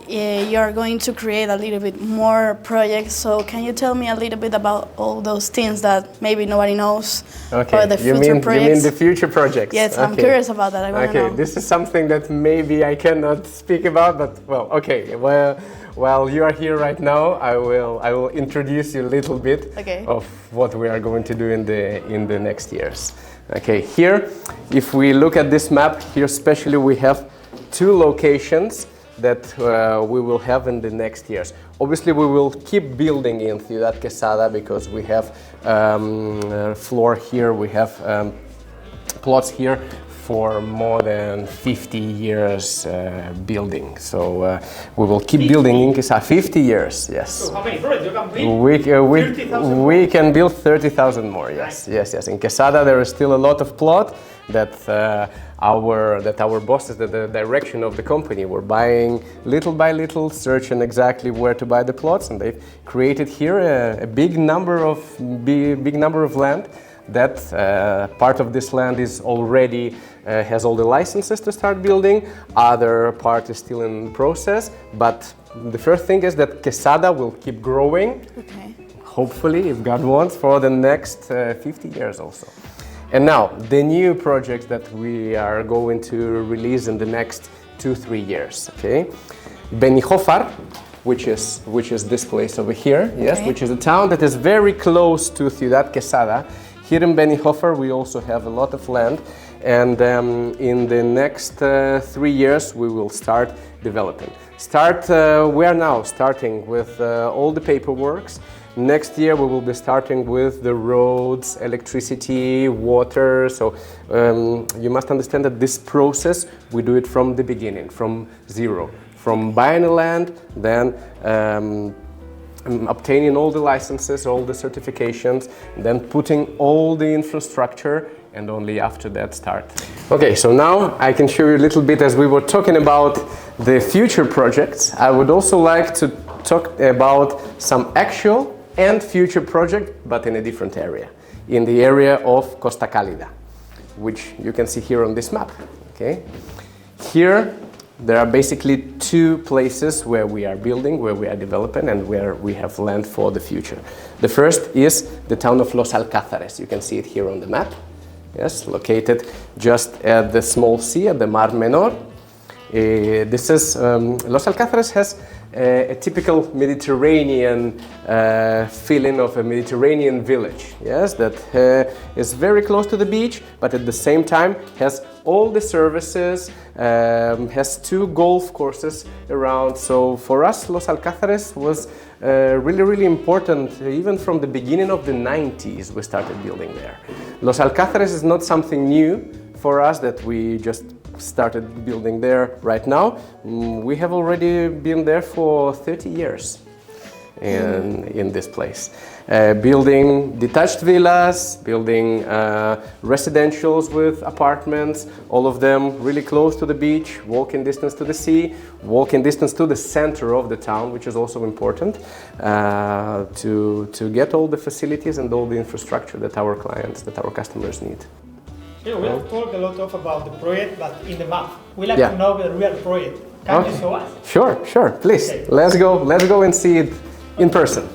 you are going to create a little bit more projects. So can you tell me a little bit about all those things that maybe nobody knows, or the future projects? You mean the future projects? Yes, I'm curious about that. I want to know. Okay, this is something that maybe I cannot speak about, but well, okay. Well, while you are here right now, I will introduce you a little bit of what we are going to do in the next years. Okay, here, if we look at this map here, especially we have two locations that we will have in the next years. Obviously, we will keep building in Ciudad Quesada because we have floor here, we have plots here for more than 50 years building. So we will keep building in Quesada. 50 years, yes. So how many projects you can build? We can build 30,000 more, yes. Yes. In Quesada there is still a lot of plot that our bosses, the direction of the company, were buying little by little, searching exactly where to buy the plots, and they've created here a big number of land. That part of this land is already has all the licenses to start building. Other part is still in process. But the first thing is that Quesada will keep growing. Okay. Hopefully, if God wants, for the next 50 years also. And now, the new projects that we are going to release in the next 2-3 years, okay? Benijofar, which is this place over here, yes, which is a town that is very close to Ciudad Quesada. Here in Benijofar, we also have a lot of land, and in the next 3 years, we will start developing. We are now starting with all the paperworks. Next year we will be starting with the roads, electricity, water. So you must understand that this process, we do it from the beginning, from zero. From buying a land, then obtaining all the licenses, all the certifications, and then putting all the infrastructure, and only after that start. Okay, so now I can show you a little bit, as we were talking about the future projects, I would also like to talk about some actual and future project, but in a different area, in the area of Costa Cálida, which you can see here on this map. Okay, here there are basically two places where we are building, where we are developing, and where we have land for the future. The first is the town of Los Alcázares. You can see it here on the map. Yes, located just at the small sea, at the Mar Menor. This is Los Alcázares has a typical Mediterranean feeling of a Mediterranean village. Yes, that is very close to the beach, but at the same time has all the services, has 2 golf courses around. So for us, Los Alcázares was really important. Even from the beginning of the 90s, we started building there. Los Alcázares is not something new for us that we just started building there right now. We have already been there for 30 years in this place. Building detached villas, building residentials with apartments, all of them really close to the beach, walking distance to the sea, walking distance to the center of the town, which is also important to get all the facilities and all the infrastructure that our clients, that our customers need. Yeah, we have talked a lot about the project, but in the map. We like to know the real project. Can you show us? Sure, please. Okay. Let's go and see it in person.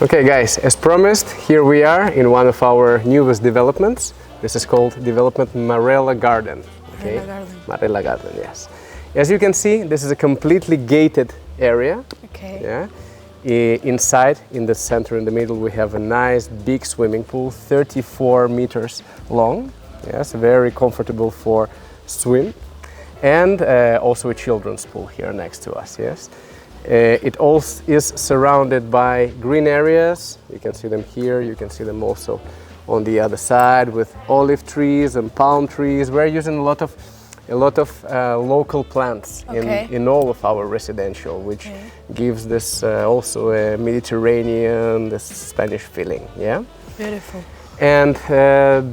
Okay guys, as promised, here we are in one of our newest developments. This is called development Marella Garden. Okay? Marella Garden, yes. As you can see, this is a completely gated area. Okay. Yeah. Inside, in the center, in the middle, we have a nice big swimming pool, 34 meters long. Yes, very comfortable for swim. And also a children's pool here next to us, yes. It also is surrounded by green areas. You can see them here, you can see them also on the other side with olive trees and palm trees. We're using a lot of local plants in all of our residential, which gives this also a Mediterranean, this Spanish feeling. Yeah. Beautiful. And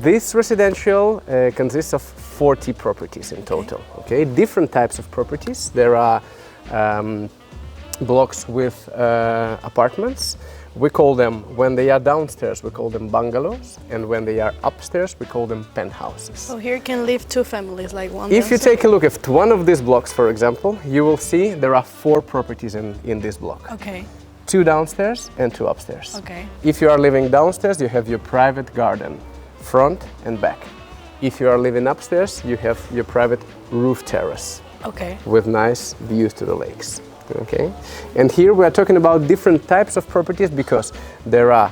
this residential consists of 40 properties in total. Okay, different types of properties. There are blocks with apartments. We call them, when they are downstairs, we call them bungalows, and when they are upstairs, we call them penthouses. So here can live 2 families, like one. If you take a look at one of these blocks, for example, you will see there are 4 properties in this block. Okay. 2 downstairs and 2 upstairs. Okay. If you are living downstairs, you have your private garden, front and back. If you are living upstairs, you have your private roof terrace. Okay. With nice views to the lakes. Okay, and here we are talking about different types of properties, because there are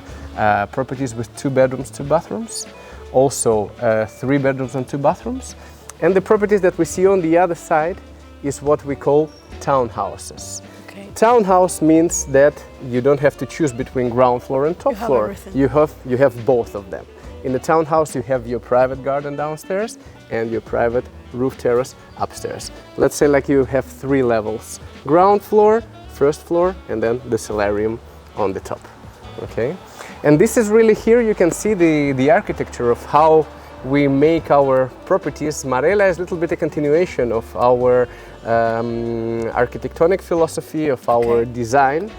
properties with 2 bedrooms, 2 bathrooms, also 3 bedrooms and 2 bathrooms, and the properties that we see on the other side is what we call townhouses. Okay. Townhouse means that you don't have to choose between ground floor and top floor. Everything. You have both of them. In the townhouse, you have your private garden downstairs and your private roof terrace upstairs. Let's say like you have 3 levels. Ground floor, first floor, and then the solarium on the top. Okay? And this is really, here you can see the architecture of how we make our properties. Marela is a little bit a continuation of our architectonic philosophy, of our design.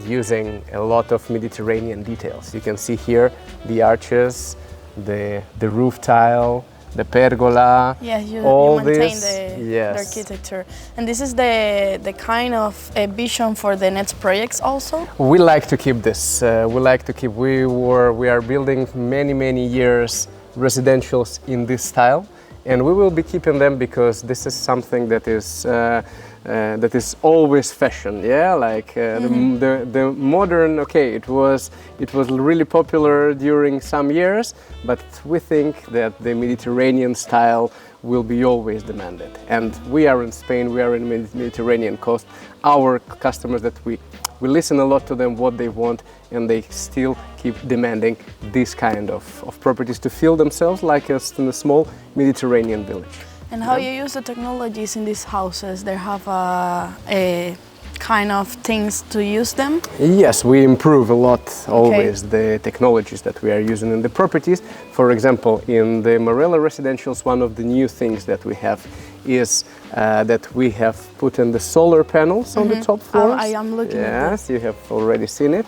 Using a lot of Mediterranean details. You can see here the arches, the roof tile, the pergola. Yeah, you this, maintain the architecture. And this is the kind of vision for the next projects also? We like to keep this. We are building many years residentials in this style, and we will be keeping them because this is something that is always fashion, yeah. Like the modern. Okay, it was really popular during some years, but we think that the Mediterranean style will be always demanded. And we are in Spain. We are in the Mediterranean coast. Our customers, that we listen a lot to them, what they want, and they still keep demanding this kind of properties to feel themselves like us in a small Mediterranean village. And how you use the technologies in these houses? They have a kind of things to use them? Yes, we improve a lot always the technologies that we are using in the properties. For example, in the Marella residentials, one of the new things that we have is that we have put in the solar panels on the top floors. I am looking at this. Yes, you have already seen it.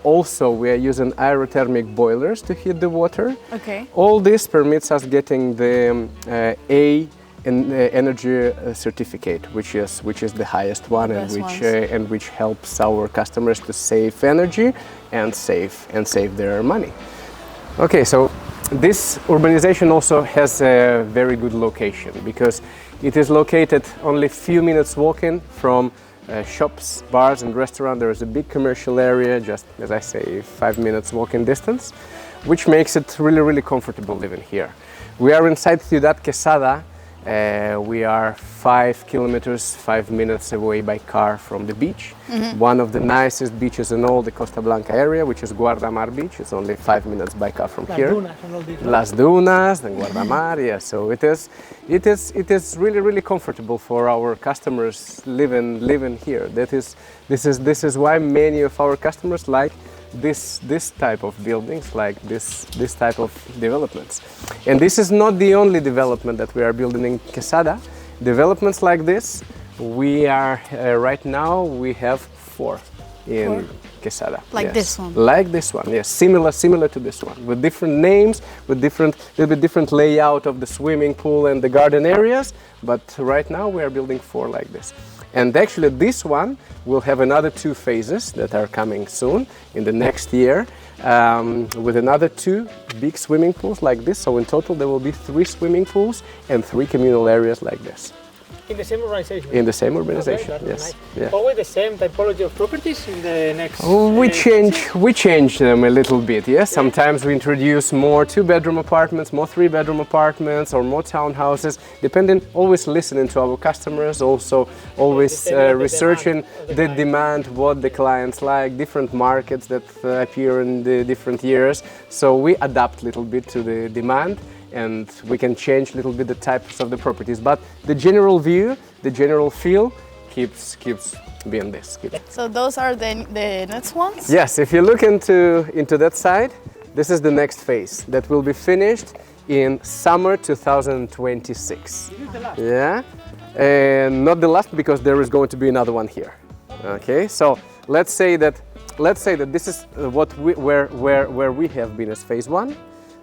Also, we are using aerothermic boilers to heat the water. Okay. All this permits us getting the energy certificate, which is the highest one, and which helps our customers to save energy and save their money. Okay, so this urbanization also has a very good location because it is located only a few minutes walking from shops, bars and restaurants. There is a big commercial area, just as I say, 5 minutes walking distance, which makes it really comfortable living here. We are inside Ciudad Quesada. We are 5 kilometers, 5 minutes away by car from the beach. One of the nicest beaches in all the Costa Blanca area, which is Guardamar beach. It's only 5 minutes by car from here. Las Dunas and Guardamar, yeah. So it is really comfortable for our customers living here. This is why many of our customers like this type of buildings, like this type of developments. And this is not the only development that we are building in Quesada. Developments like this, we are right now we have 4 in Quesada. Like this one? Like this one, yes. Similar to this one, with different names, with little bit different layout of the swimming pool and the garden areas. But right now we are building 4 like this. And actually this one will have another 2 phases that are coming soon in the next year, with another 2 big swimming pools like this. So in total there will be 3 swimming pools and 3 communal areas like this. In the same urbanization? In the same urbanization, okay, yes. Nice. Yeah. Always the same typology of properties in the next... We change them a little bit, yes. Sometimes we introduce more 2-bedroom apartments, more 3-bedroom apartments, or more townhouses, depending, always listening to our customers, also always researching the demand, what the clients like, different markets that appear in the different years. So we adapt a little bit to the demand, and we can change a little bit the types of the properties, but the general view, the general feel keeps being this. So those are the next ones? Yes, if you look into that side, this is the next phase that will be finished in summer 2026. This is the last. Yeah, and not the last because there is going to be another one here. Okay, so let's say that this is where we have been as phase 1.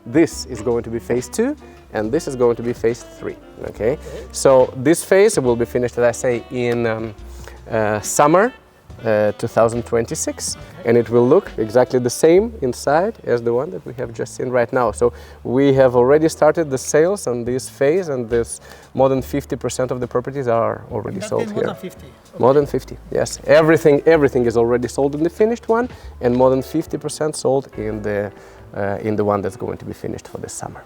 This is going to be phase 2, and this is going to be phase 3. Okay, so this phase will be finished, as I say, in summer 2026, and it will look exactly the same inside as the one that we have just seen right now. So we have already started the sales on this phase, and this more than 50% of the properties are already sold here. More than 50. Okay. More than 50, yes. Everything is already sold in the finished one, and more than 50% sold in the one that's going to be finished for this summer.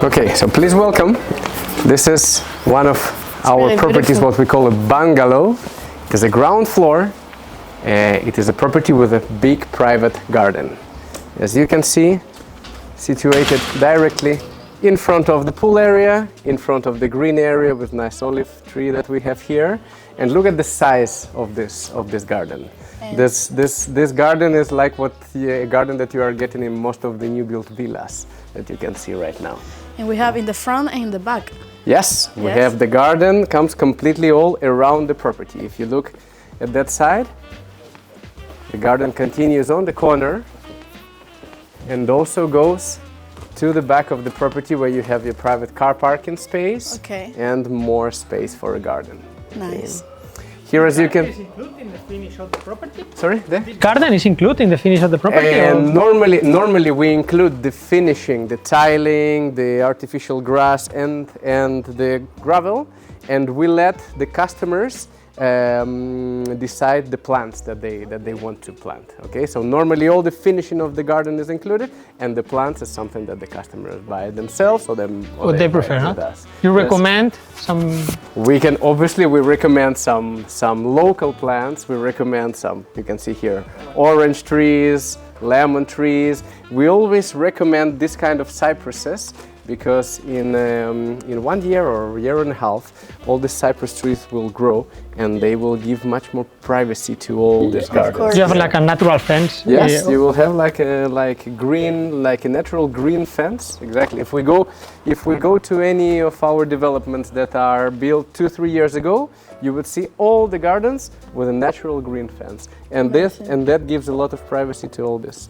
Okay, so please welcome. This is one of our really properties, beautiful. what we call a bungalow. It is a ground floor. It is a property with a big private garden. As you can see, situated directly in front of the pool area, in front of the green area with nice olive tree that we have here. And look at the size of this garden. This garden is like a garden that you are getting in most of the new built villas that you can see right now. And we have in the front and in the back. Yes, we have the garden comes completely all around the property. If you look at that side, the garden continues on the corner and also goes to the back of the property where you have your private car parking space and more space for a garden. Nice. Here, as you can... Is included in the finish of the property? Sorry? This garden is included in the finish of the property? And normally we include the finishing, the tiling, the artificial grass and the gravel, and we let the customers decide the plants that they want to plant. Okay, so normally all the finishing of the garden is included, and the plants is something that the customers buy themselves or what they prefer, huh? Us. You recommend some? We recommend some local plants. We recommend some, you can see here, orange trees, lemon trees. We always recommend this kind of cypresses, because in 1 year or a year and a half, all the cypress trees will grow and they will give much more privacy to all these gardens. You have like a natural fence. Yes, you will have like a natural green fence. Exactly. If we go to any of our developments that are built 2-3 years ago, you would see all the gardens with a natural green fence, and that gives a lot of privacy to all these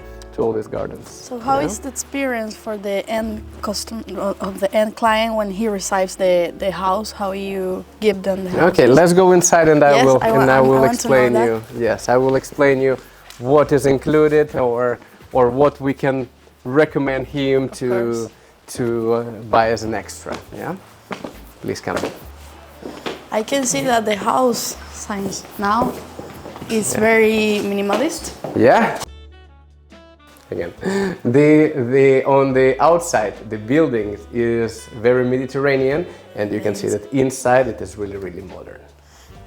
gardens. So how is the experience for the end customer of the end client when he receives the house? How you give them the house? Okay, let's go inside and I will explain you. That. Yes, I will explain you what is included or what we can recommend him to buy as an extra. Yeah, please come. I can see that the house signs now is very minimalist. Yeah. Again, on the outside, the building is very Mediterranean, and you can see that inside it is really, really modern.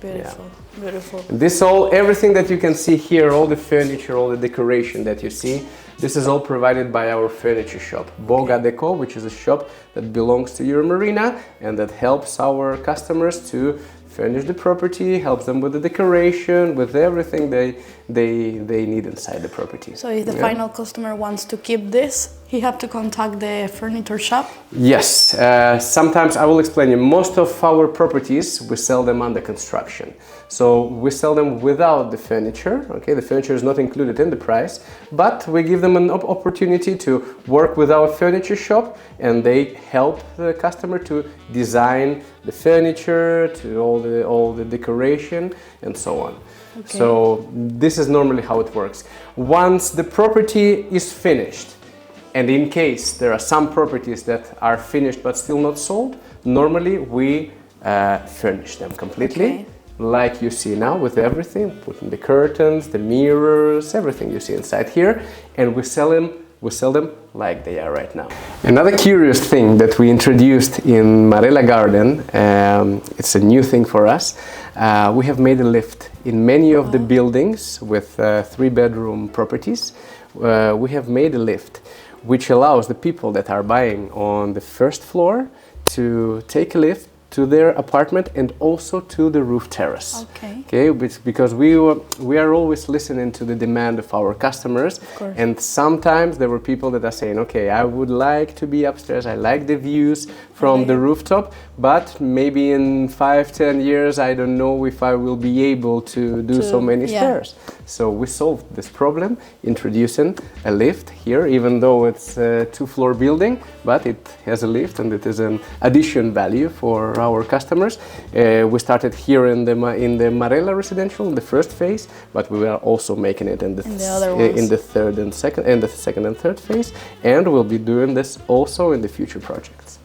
Beautiful, yeah. Beautiful. Everything that you can see here, all the furniture, all the decoration that you see, this is all provided by our furniture shop, Boga Deco, which is a shop that belongs to Euro Marina and that helps our customers to furnish the property, helps them with the decoration, with everything they need inside the property. So if the final customer wants to keep this, he have to contact the furniture shop? Yes, sometimes I will explain you. Most of our properties, we sell them under construction. So we sell them without the furniture, okay? The furniture is not included in the price, but we give them an opportunity to work with our furniture shop, and they help the customer to design the furniture, to all the decoration, and so on. Okay. So this is normally how it works. Once the property is finished, and in case there are some properties that are finished but still not sold, normally we furnish them completely. Okay. Like you see now with everything, putting the curtains, the mirrors, everything you see inside here, and we sell them like they are right now. Another curious thing that we introduced in Marella Garden, it's a new thing for us, we have made a lift. In many of the buildings with 3-bedroom properties, we have made a lift, which allows the people that are buying on the first floor to take a lift to their apartment and also to the roof terrace. Okay, because we are always listening to the demand of our customers, and sometimes there were people that are saying, okay, I would like to be upstairs, I like the views from the rooftop, but maybe in 5-10 years I don't know if I will be able to do so many stairs. So we solved this problem introducing a lift here, even though it's a 2-floor building, but it has a lift and it is an addition value for our customers. We started here in the Marela residential in the first phase, but we are also making it in the second and third phase, and we'll be doing this also in the future projects.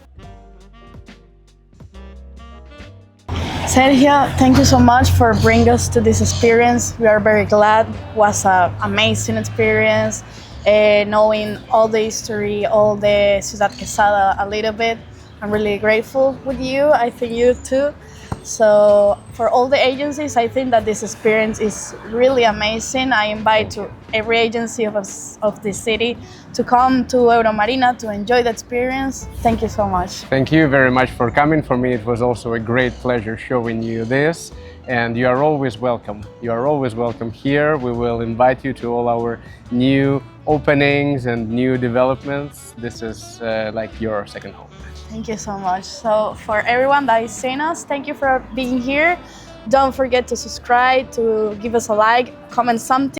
Sergio, thank you so much for bringing us to this experience. We are very glad. It was an amazing experience, knowing all the history, all the Ciudad Quesada a little bit. I'm really grateful with you. I think you too. So for all the agencies, I think that this experience is really amazing. I invite to every agency of this city to come to Euro Marina to enjoy the experience. Thank you so much. Thank you very much for coming. For me, it was also a great pleasure showing you this. And you are always welcome. You are always welcome here. We will invite you to all our new openings and new developments. This is like your second home. Thank you so much. So for everyone that is seeing us, thank you for being here. Don't forget to subscribe, to give us a like, comment something.